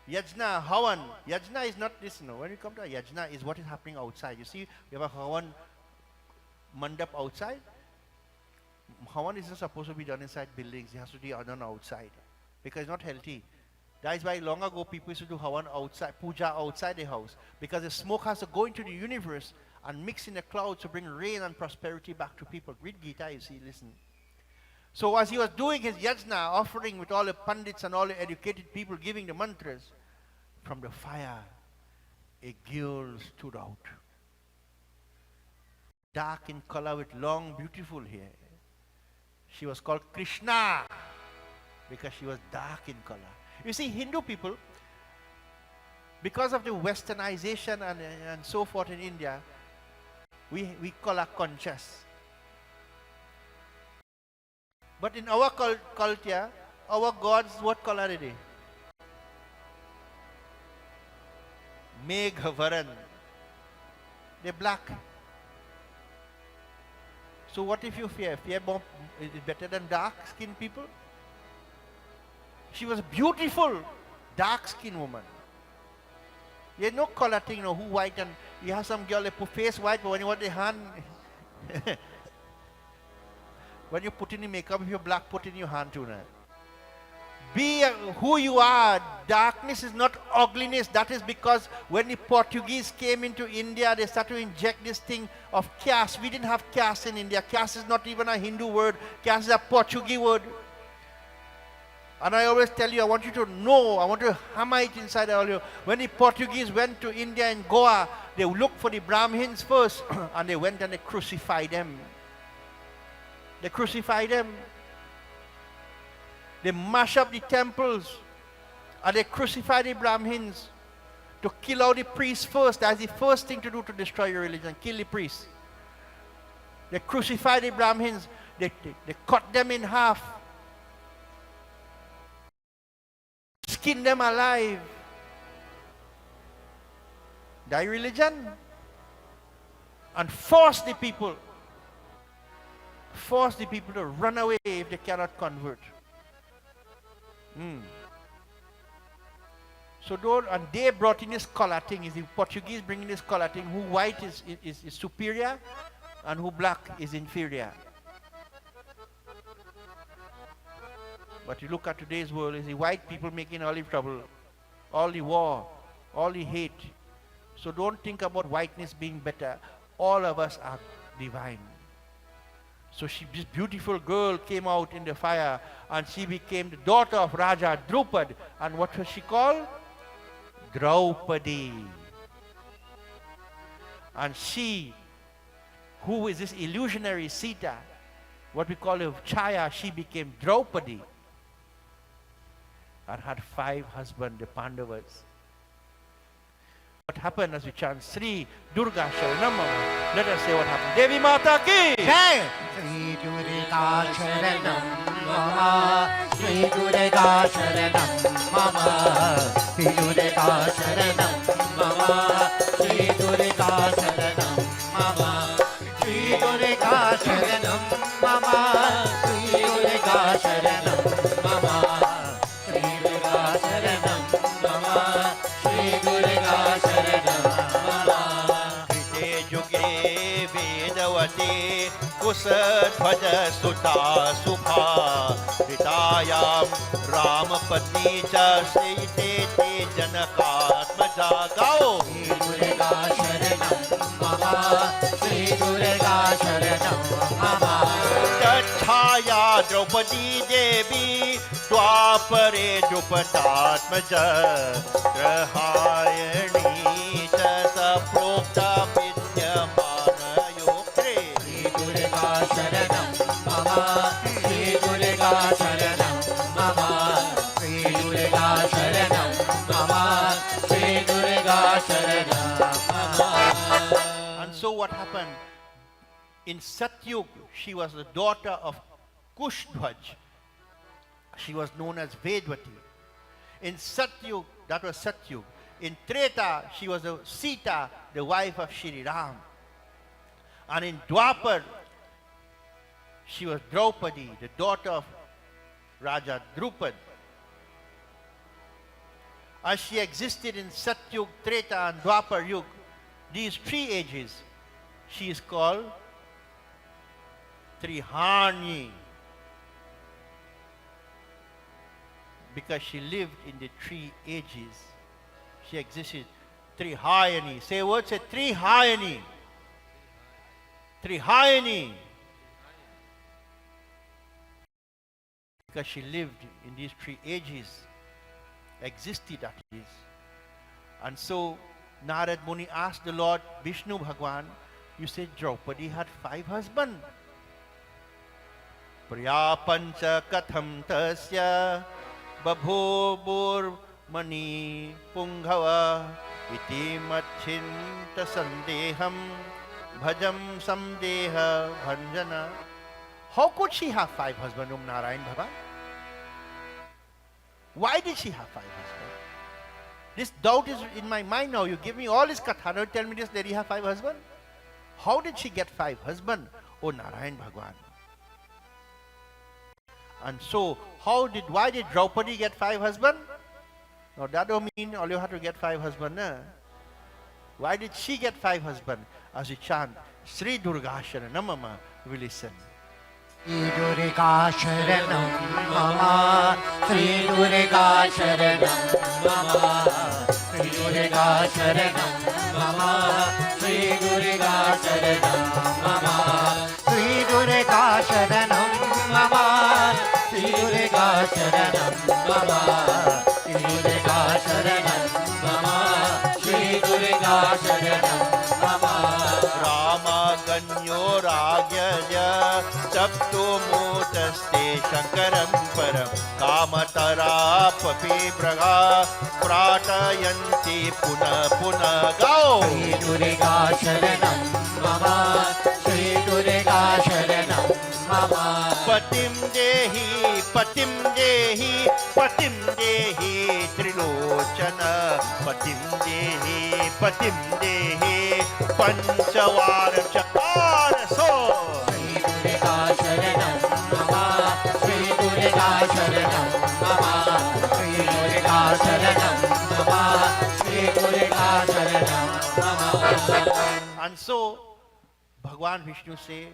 Speaker 3: yajna, Havan, yajna is not this, no. When you come to a yajna, is what is happening outside. You see, we have a Havan mandap outside. Havan isn't supposed to be done inside buildings. It has to be done outside because it's not healthy. That is why long ago people used to do Havan outside, puja outside the house, because the smoke has to go into the universe and mix in the clouds to bring rain and prosperity back to people. Read Gita, you see, listen. So as he was doing his yajna, offering with all the pandits and all the educated people giving the mantras, from the fire, a girl stood out. Dark in color with long, beautiful hair. She was called Krishna because she was dark in color. You see, Hindu people, because of the westernization and so forth in India, we call her conscious. But in our culture, our gods, what color are they? Meghavaran. They're black. So what if you fear? Fear more is better than dark-skinned people? She was a beautiful, dark-skinned woman. There's no color thing, who white, and you have some girl, they put face white, but when you want the hand, when you put in the makeup, if you're black, put in your hand too. Now. Be who you are. Darkness is not ugliness. That is because when the Portuguese came into India, they started to inject this thing of caste. We didn't have caste in India. Caste is not even a Hindu word. Caste is a Portuguese word. And I always tell you, I want you to know, I want to hammer it inside all you. When the Portuguese went to India and Goa, they looked for the Brahmins first, and they went and they crucified them. They crucified them. They mash up the temples, and they crucify the Brahmins to kill out the priests first. That's the first thing to do to destroy your religion, kill the priests. They crucify the Brahmins, they cut them in half, skin them alive. Thy religion, and force the people to run away if they cannot convert. So and they brought in this color thing. Is the Portuguese bringing this color thing? Who white is superior, and who black is inferior. But you look at today's world, is the white people making all the trouble, all the war, all the hate. So don't think about whiteness being better. All of us are divine. So this beautiful girl came out in the fire, and she became the daughter of Raja Drupad. And what was she called? Draupadi. And she, who is this illusionary Sita, what we call a Chaya, she became Draupadi and had 5 husbands, the Pandavas. What happened as we chant Sri Durga Sharanam? Let us say what happened. Devi Mata ki
Speaker 5: Jai! Sri Durga Sharanam Mama, Sri Durga Sharanam Mama, Sri Durga Sharanam Mama, Sri Durga Sharanam Mama, Sri Durga Sharanam Mama, Sri Durga Sharanam Mama, Sri Durga Sharanam Mama, Sri Durga Sharanam Mama.
Speaker 3: Krite Juge Vedavati Kusadhvaja Sutta Subha Ritayam Ramapati Cha Srite Te Janakatmaja. Gao!
Speaker 5: Sri Durga Sharanam Mama, Sri Durga Sharanam Mama.
Speaker 3: Chaya Draupadi Devi Dwapare Drupadatmaja Grahayani Cha Saprokta Vidyamana Yokre.
Speaker 5: Sri Durga Sharanam Mama, Sri Durga Sharanam Mama, Sri Durga Sharanam Mama, Sri Durga Sharanam Mama.
Speaker 3: And so what happened? In Satyug, she was the daughter of Kushdhwaj. She was known as Vedvati. In Satyug, that was Satyug. In Treta, she was a Sita, the wife of Shri Ram. And in Dwapar, she was Draupadi, the daughter of Raja Drupad. As she existed in Satyug, Treta, and Dwapar Yug, these 3 ages, she is called Trihani, because she lived in the 3 ages. She existed. Trihayani. Say a word, say Trihayani. Trihayani. Because she lived in these 3 ages, existed at least. And so Narad Muni asked the Lord Vishnu Bhagwan, you said Draupadi had 5 husbands. Priya pancha katham tasya babhobur mani punghava iti machinta sandeham bhajam samdeha bhanjana. How could she have 5 husbands, Narayan Baba? Why did she have 5 husbands? This doubt is in my mind now. You give me all this katha, now you tell me this lady have 5 husbands? How did she get 5 husbands? Oh Narayan Bhagwan. And so, why did Draupadi get 5 husbands? Now that don't mean all you have to get 5 husbands. Nah. Why did she get 5 husbands? As you chant, Sri Durga Sharanamama, we listen.
Speaker 4: Sri Durga Sharanam Mama, Sri Durga Sharanam Mama, Sri Durga Sharanam Mama, Sri Durga Sharanam Mama, Sri Durga Sharanam Mama, Sri Durga Sharanam Mama, Sri Durga Sharanam Mama, Sri Durga Sharanam Mama.
Speaker 3: Rama Ganyo Ragyaja Sapto Mutaste Shankaram Param Kamatara Papi Braga Pratayanti Puna Puna Gao.
Speaker 4: Sri Durga Sharanam Mama, Sri Durga Sharanam Mama.
Speaker 3: Patim Dehi, Patim Dehi, Patim Dehi Trilochana. Patim Dehi, Patim Dehi Panchavaram Chakara So.
Speaker 4: Sri Durga Sharanam Mama, Sri Durga Sharanam Mama, Sri Durga Sharanam Mama, Sri Durga Sharanam Mama.
Speaker 3: And so, Bhagwan Vishnu say,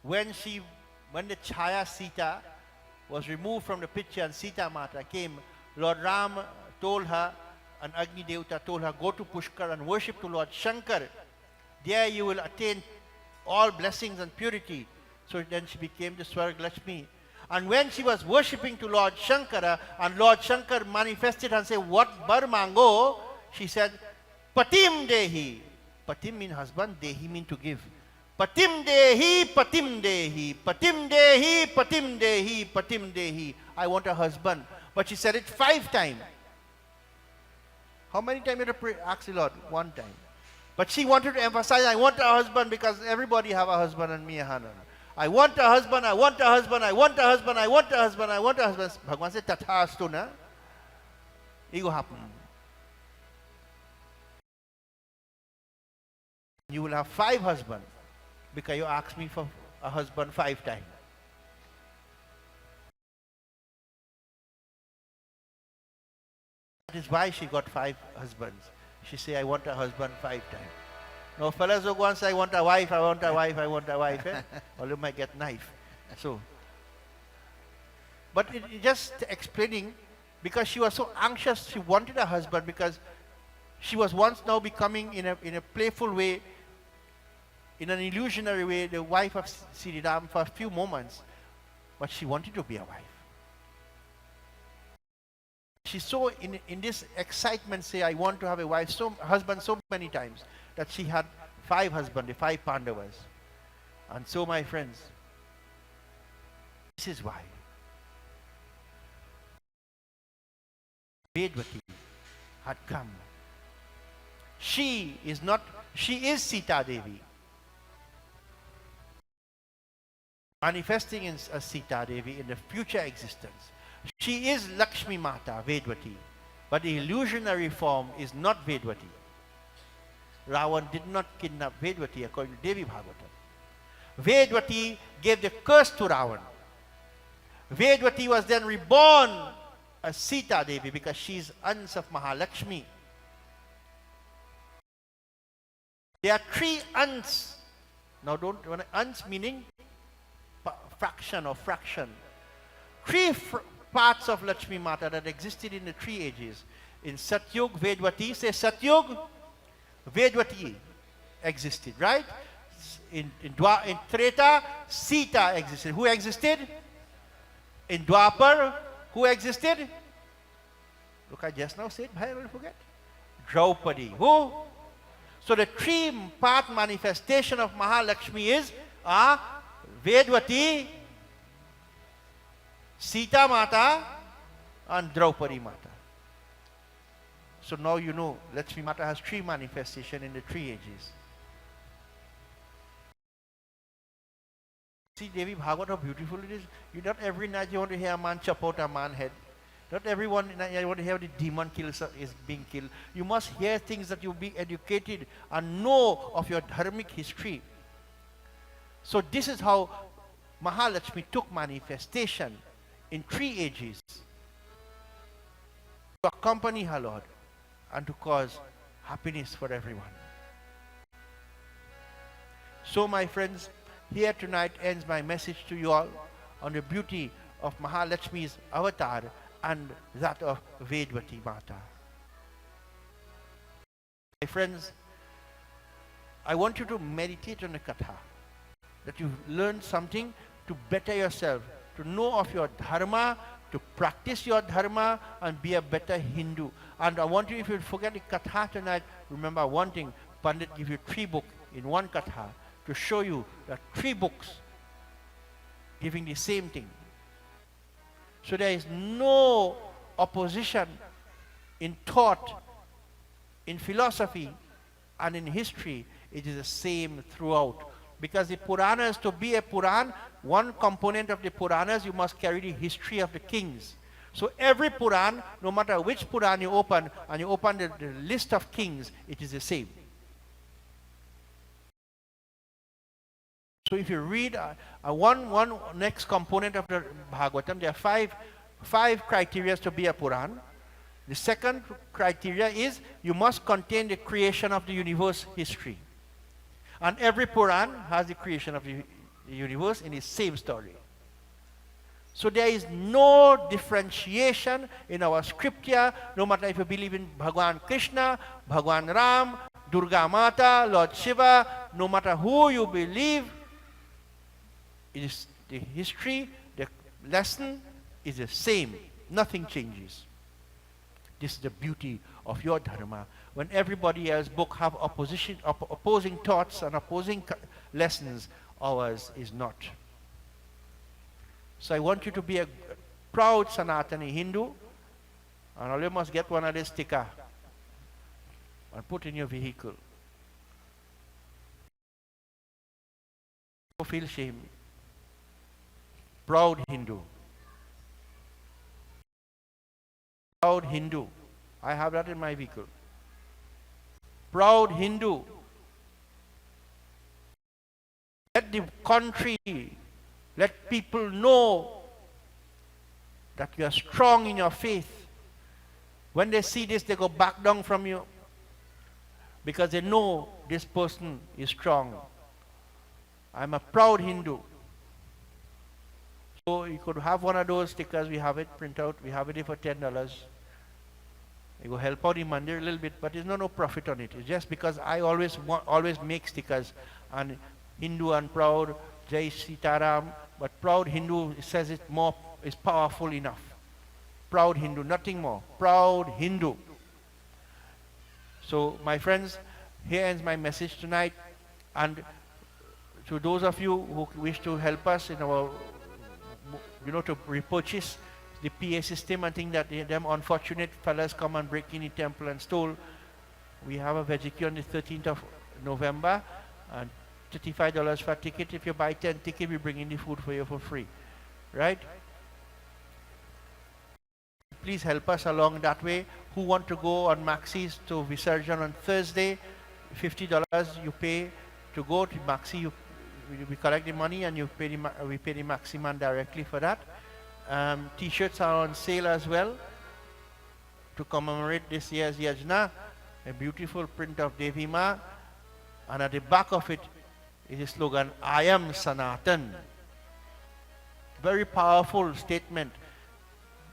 Speaker 3: when the Chaya Sita was removed from the picture and Sita Mata came, Lord Ram told her, and Agni Devata told her, go to Pushkar and worship to Lord Shankar. There you will attain all blessings and purity. So then she became the Swarg Lakshmi. And when she was worshipping to Lord Shankara, and Lord Shankar manifested and said, what bar mango? She said, Patim Dehi. Patim means husband, Dehi means to give. Patim Dehi, Patim Dehi, Patim Dehi, Patim Dehi, Patim Dehi. I want a husband. But she said it 5 times. How many times did you ask the Lord? 1 time. But she wanted to emphasize, I want a husband because everybody have a husband and me a husband. I want a husband, I want a husband, I want a husband, I want a husband, I want a husband. Bhagwan said, Tathastu na. It will happen. You will have 5 husbands because you asked me for a husband 5 times. That is why she got 5 husbands. She say, I want a husband 5 times. No fellas who once I want a wife, I want a wife, I want a wife. Or you might get knife. So, but it just explaining, because she was so anxious, she wanted a husband because she was once now becoming in a playful way, in an illusionary way, the wife of Sri Ram for a few moments. But she wanted to be a wife. She so in this excitement say, I want to have a wife, husband so many times, that she had 5 husbands, the 5 Pandavas. And so my friends, this is why Vedvati had come. She is Sita Devi. Manifesting as Sita Devi in the future existence. She is Lakshmi Mata, Vedvati. But the illusionary form is not Vedvati. Ravan did not kidnap Vedvati according to Devi Bhagavatam. Vedvati gave the curse to Ravan. Vedvati was then reborn as Sita Devi because she is Ans of Mahalakshmi. There are 3 Ans. Now Ans meaning fraction or fraction. 3 parts of Lakshmi Mata that existed in the 3 ages. In Satyug, Vedvati, say Satyug, Vedvati existed, right? In Treta, Sita existed. Who existed? In Dwapar, who existed? Look, I just now said, I will forget. Draupadi. Who? So the 3-part manifestation of Mahalakshmi is Vedvati, Sita Mata, and Draupadi Mata. So now you know Lakshmi Mata has 3 manifestations in the 3 ages. See Devi Bhagavad, how beautiful it is. Not every night you want to hear a man chop out a man's head. Not everyone you want to hear the demon is being killed. You must hear things that you'll be educated and know of your dharmic history. So this is how Mahalakshmi took manifestation in 3 ages to accompany her Lord and to cause happiness for everyone. So my friends, here tonight ends my message to you all on the beauty of Mahalakshmi's avatar and that of Vedvati Mata. My friends, I want you to meditate on the Katha, that you learn something to better yourself, to know of your dharma, to practice your dharma and be a better Hindu. And I want you, if you forget the Katha tonight, remember one thing, Pandit give you 3 books in one Katha to show you that 3 books giving the same thing. So there is no opposition in thought, in philosophy, and in history. It is the same throughout. Because the Puranas, to be a Puran, one component of the Puranas, you must carry the history of the kings. So every Puran, no matter which Puran you open, and you open the list of kings, it is the same. So if you read one next component of the Bhagavatam, there are five criteria to be a Puran. The second criteria is you must contain the creation of the universe history. And every Puran has the creation of the universe in the same story. So there is no differentiation in our scripture, no matter if you believe in Bhagwan Krishna, Bhagwan Ram, Durga Mata, Lord Shiva, no matter who you believe, it is the history, the lesson is the same. Nothing changes. This is the beauty of your dharma. When everybody else book have opposing thoughts and opposing lessons, ours is not. So I want you to be a proud Sanatani Hindu, and all you must get one of this sticker and put in your vehicle. Don't feel shame. Proud Hindu. Proud Hindu. I have that in my vehicle. Proud Hindu. Let the country, let people know that you are strong in your faith. When they see this, they go back down from you because they know this person is strong. I'm a proud Hindu. So you could have one of those stickers. We have it print out. We have it for $10. You go help out the mandir a little bit, but there's no profit on it. It's just because I always make stickers, and Hindu and proud, Jai Sitaram, but proud Hindu says it more is powerful enough. Proud Hindu, nothing more. Proud Hindu. So my friends, here ends my message tonight, and to those of you who wish to help us in our, to repurchase the PA system and think that them unfortunate fellas come and break in the temple and stole. We have a Veggie on the 13th of November and $35 for a ticket. If you buy 10 tickets, we bring in the food for you for free. Right? Please help us along that way. Who want to go on Maxis to Visarjan on Thursday? $50 you pay to go to Maxi. We collect the money and we pay the Maxi man directly for that. T-shirts are on sale as well to commemorate this year's Yajna. A beautiful print of Devi Ma, and at the back of it is a slogan, I am Sanatan. Very powerful statement,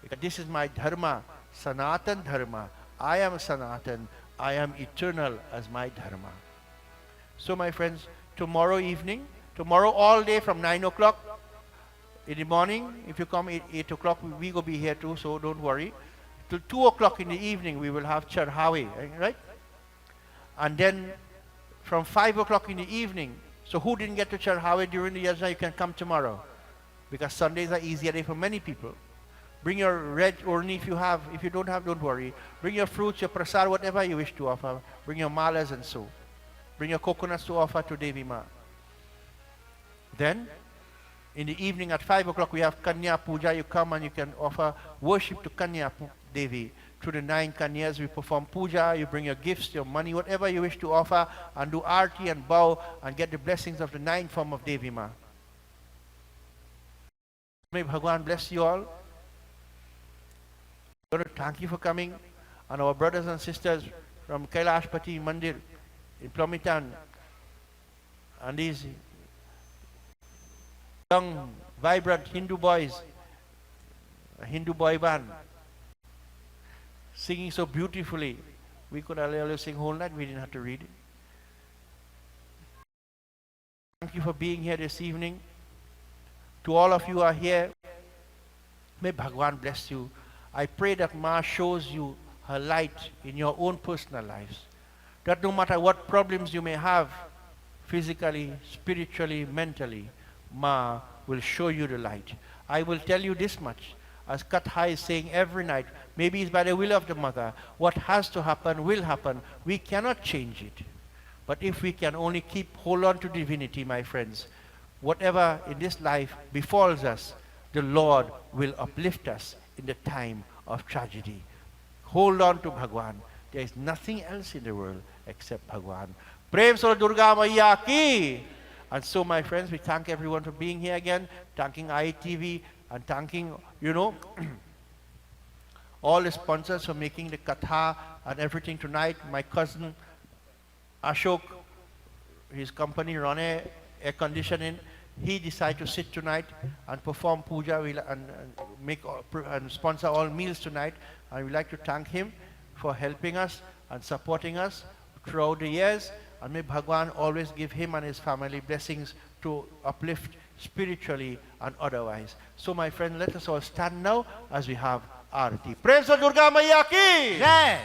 Speaker 3: because this is my dharma, Sanatan Dharma. I am Sanatan. I am eternal as my dharma. So my friends, tomorrow evening, tomorrow all day from 9 o'clock in the morning, if you come at 8 o'clock, we will be here too, so don't worry. Till 2 o'clock in the evening, we will have Charhawe, right? And then from 5 o'clock in the evening, so who didn't get to Charhawe during the Yajna, you can come tomorrow. Because Sundays are easier day for many people. Bring your red urni if you have. If you don't have, don't worry. Bring your fruits, your prasad, whatever you wish to offer. Bring your malas and so. Bring your coconuts to offer to Devi Ma. Then, In the evening at 5 o'clock, we have Kanya Puja. You come and you can offer worship to Kanya Devi. Through the 9 Kanyas, we perform puja. You bring your gifts, your money, whatever you wish to offer, and do arti and bow and get the blessings of the 9 form of Devi Ma. May Bhagwan bless you all. I want to thank you for coming, and our brothers and sisters from Kailashpati Mandir in Plomitan, and these young, vibrant Hindu boys, a Hindu boy band, singing so beautifully. We could only sing whole night, we didn't have to read it. Thank you for being here this evening. To all of you who are here, may Bhagwan bless you. I pray that Ma shows you her light in your own personal lives. That no matter what problems you may have, physically, spiritually, mentally, Ma will show you the light. I will tell you this much, as Katha is saying every night, maybe it's by the will of the mother, what has to happen will happen. We cannot change it. But if we can only hold on to divinity, my friends, whatever in this life befalls us, the Lord will uplift us in the time of tragedy. Hold on to Bhagwan. There is nothing else in the world except Bhagwan. Prem Sura Durga Maiya ki! And so, my friends, we thank everyone for being here again, thanking ITV, and thanking, all the sponsors for making the katha and everything tonight. My cousin Ashok, his company Rane Air Conditioning, he decided to sit tonight and perform puja and sponsor all meals tonight. And we'd like to thank him for helping us and supporting us throughout the years. And may Bhagwan always give him and his family blessings to uplift spiritually and otherwise. So, my friend, let us all stand now as we have Aarti. Praise the Durga Maiya ki!
Speaker 5: Jai!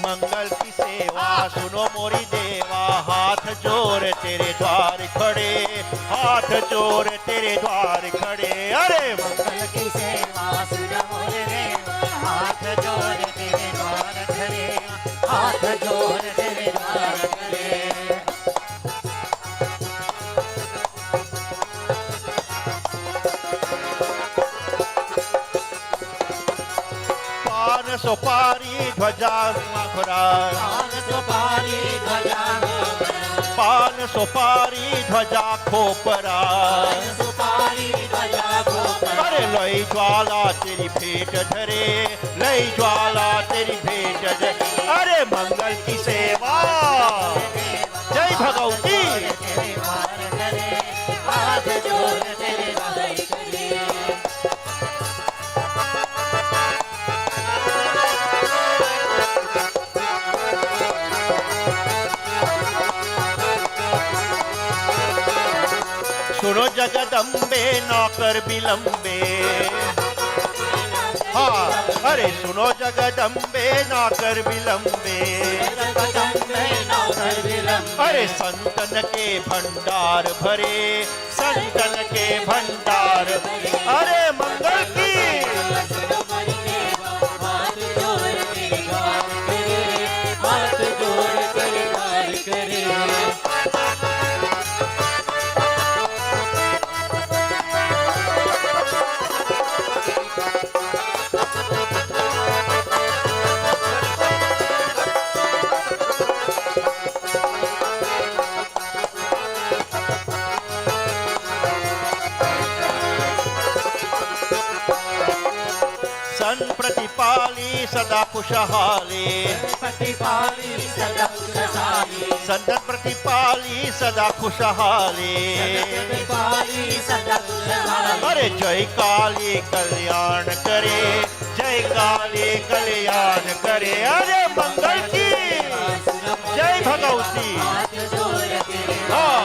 Speaker 3: मंगल की सेवा सुनो मोरी देवा, हाथ जोड़ तेरे द्वार खड़े, हाथ जोड़ तेरे द्वार खड़े। अरे
Speaker 4: मंगल की सेवा सुनो मोरे देवा, हाथ जोड़ तेरे द्वार खड़े, हाथ जोड़ तेरे द्वार खड़े।
Speaker 3: पान सुपारी ध्वजा मुखराज,
Speaker 4: पान सुपारी ध्वजा
Speaker 3: पान सुपारी ध्वजा खोपरा,
Speaker 4: सुपारी ध्वजा गोपरा।
Speaker 3: अरे लई ज्वाला तेरी भेंट धरे, लई ज्वाला तेरी भेंट धरे। अरे मंगल की सेवा, जय भगवती।
Speaker 4: तेरे द्वार खड़े, हाथ जोड़ तेरे द्वार खड़े।
Speaker 3: सुनो जगदम्बे नौकर विलंबे, हाँ अरे सुनो जगदम्बे नौकर विलंबे, अरे संतन के भंडार भरे, संतन के भंडार। अरे मंगल की प्रतिपाली सदा खुशहाली,
Speaker 4: प्रतिपाली सदा खुशहाली,
Speaker 3: संतन प्रतिपाली सदा खुशहाली।
Speaker 4: प्रतिपाली सदा खुशहाली।
Speaker 3: अरे जय काली कल्याण करे, जय काली कल्याण करे। अरे मंगल की जय भगवती।
Speaker 4: हाथ जोड़ तेरे
Speaker 3: हाँ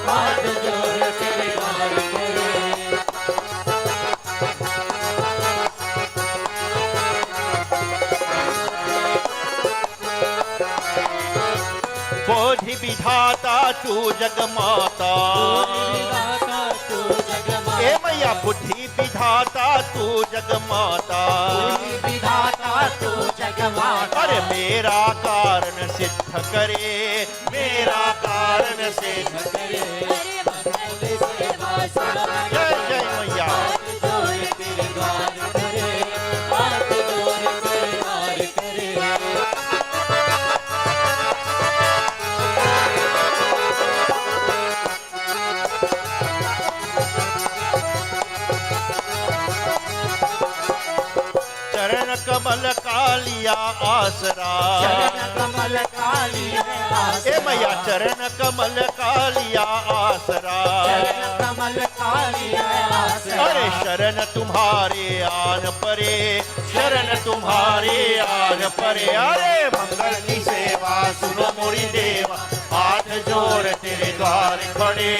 Speaker 4: हाथ जोड़ तेरे द्वार खड़े।
Speaker 3: विधाता तू जगमाता,
Speaker 2: विधाता तू जगमाता,
Speaker 3: ए मैया बुद्धि विधाता तू जगमाता,
Speaker 4: विधाता तू जगमाता,
Speaker 3: अरे मेरा कारण सिद्ध करे, मेरा कारण सिद्ध करे। जय जय मैया। चरण कमल कालिया आसरा,
Speaker 4: चरण कमल कालिया आसरा,
Speaker 3: ए मैया चरण कमल कालिया आसरा,
Speaker 4: चरण कमल कालिया आसरा,
Speaker 3: अरे शरण तुम्हारे आन परे, शरण तुम्हारे आन परे। अरे मंगल की सेवा सुनो मोरी देवा, हाथ जोड़ तेरे द्वार खड़े,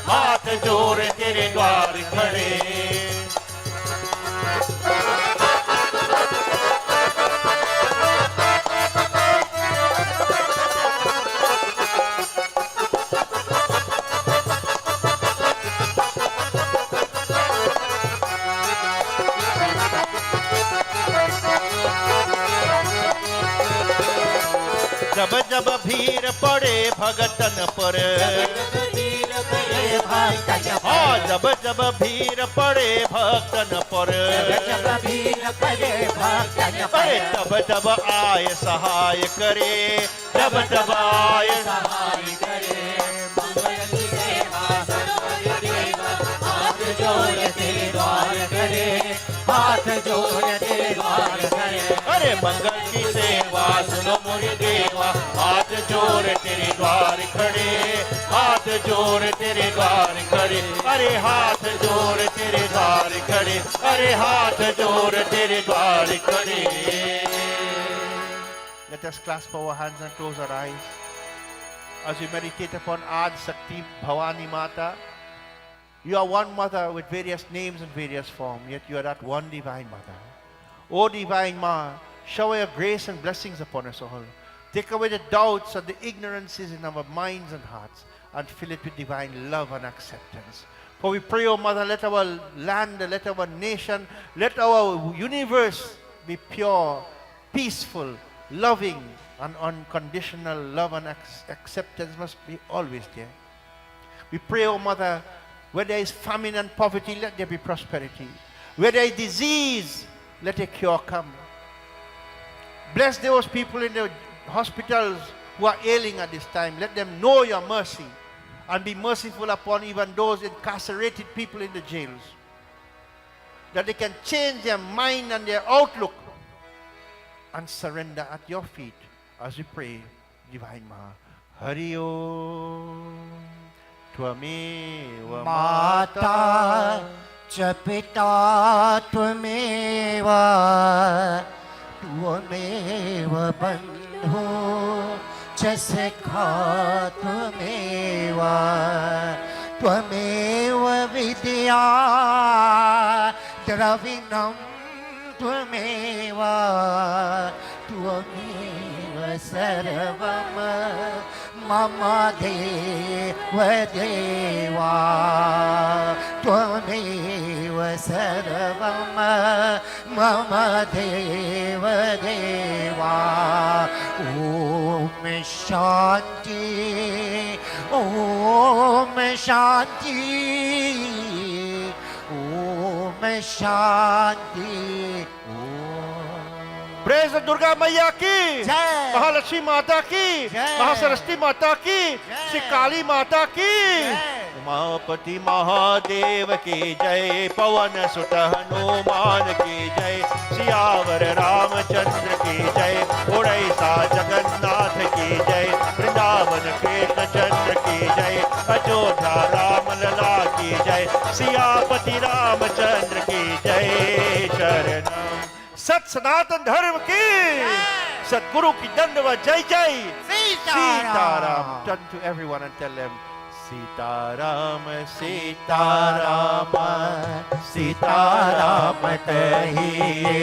Speaker 3: हाथ जोड़ तेरे द्वार खड़े। जब जब भीड़ पड़े भगतन पर, हाँ जब जब भीड़ पड़े भक्तन पर, अरे तब तब आए सहाय करे, तब तब आए सहाय करे।
Speaker 4: हाथ जोड़ तेरे द्वार करे, हाथ जोड़ तेरे द्वार करे,
Speaker 3: अरे मंगल की सेवा सुनो मोरी देवा, हाथ जोड़ तेरे द्वार खड़े, हाथ जोड़ तेरे द्वार खड़े, अरे हाथ जोड़ तेरे द्वार खड़े, अरे हाथ जोड़ तेरे द्वार खड़े। Let us clasp our hands and close our eyes as we meditate upon Adi Shakti Bhavani Mata. You are one mother with various names and various forms, yet you are that one divine mother. O divine Ma, shower your grace and blessings upon us all. Take away the doubts and the ignorances in our minds and hearts, and fill it with divine love and acceptance. For we pray, O Mother, let our land, let our nation, let our universe be pure, peaceful, loving, and unconditional love and acceptance must be always there. We pray, O Mother, where there is famine and poverty, let there be prosperity. Where there is disease, let a cure come. Bless those people in the hospitals who are ailing at this time. Let them know your mercy, and be merciful upon even those incarcerated people in the jails, that they can change their mind and their outlook and surrender at your feet as we pray, Divine Ma. Hari Om. Tvameva
Speaker 4: माता च पिता त्वमेव, त्वमेव बन्धु च सखा त्वमेव, त्वमेव विद्या द्रविणं त्वमेव, त्वमेव सर्वम् मम देव देवा, त्वमेव सर्वम् मम देव देवा। ॐ शान्ति, ॐ शान्ति, ॐ शान्ति।
Speaker 3: Praise the Durga Maiya ki,
Speaker 4: जय।
Speaker 3: Mahalakshmi Mata ki,
Speaker 4: जय।
Speaker 3: Mahasaraswati Mata ki, Shri Kali Mata ki, Umapati Mahadev की जय, पवन सुत हनुमान की जय, सियावर रामचंद्र की जय, उड़ैसा जगन्नाथ की जय, वृंदावन कृष्ण चंद्र की जय, अयोध्या राम लला की जय, सियापति रामचंद्र की जय। शरणम सत सनातन धर्म की, सतगुरु की दंडवत जय जय। Sitaram. Turn to everyone and tell them, Sitaram Sitaram
Speaker 4: Sitaram कहिए,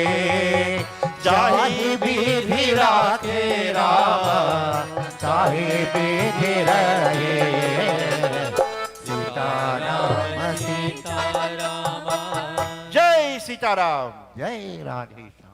Speaker 4: जाहि विधि राखे राम, चाहे बेधे रहे सीताराम
Speaker 2: सीताराम
Speaker 3: जय सीताराम।
Speaker 4: जय राधे श्याम।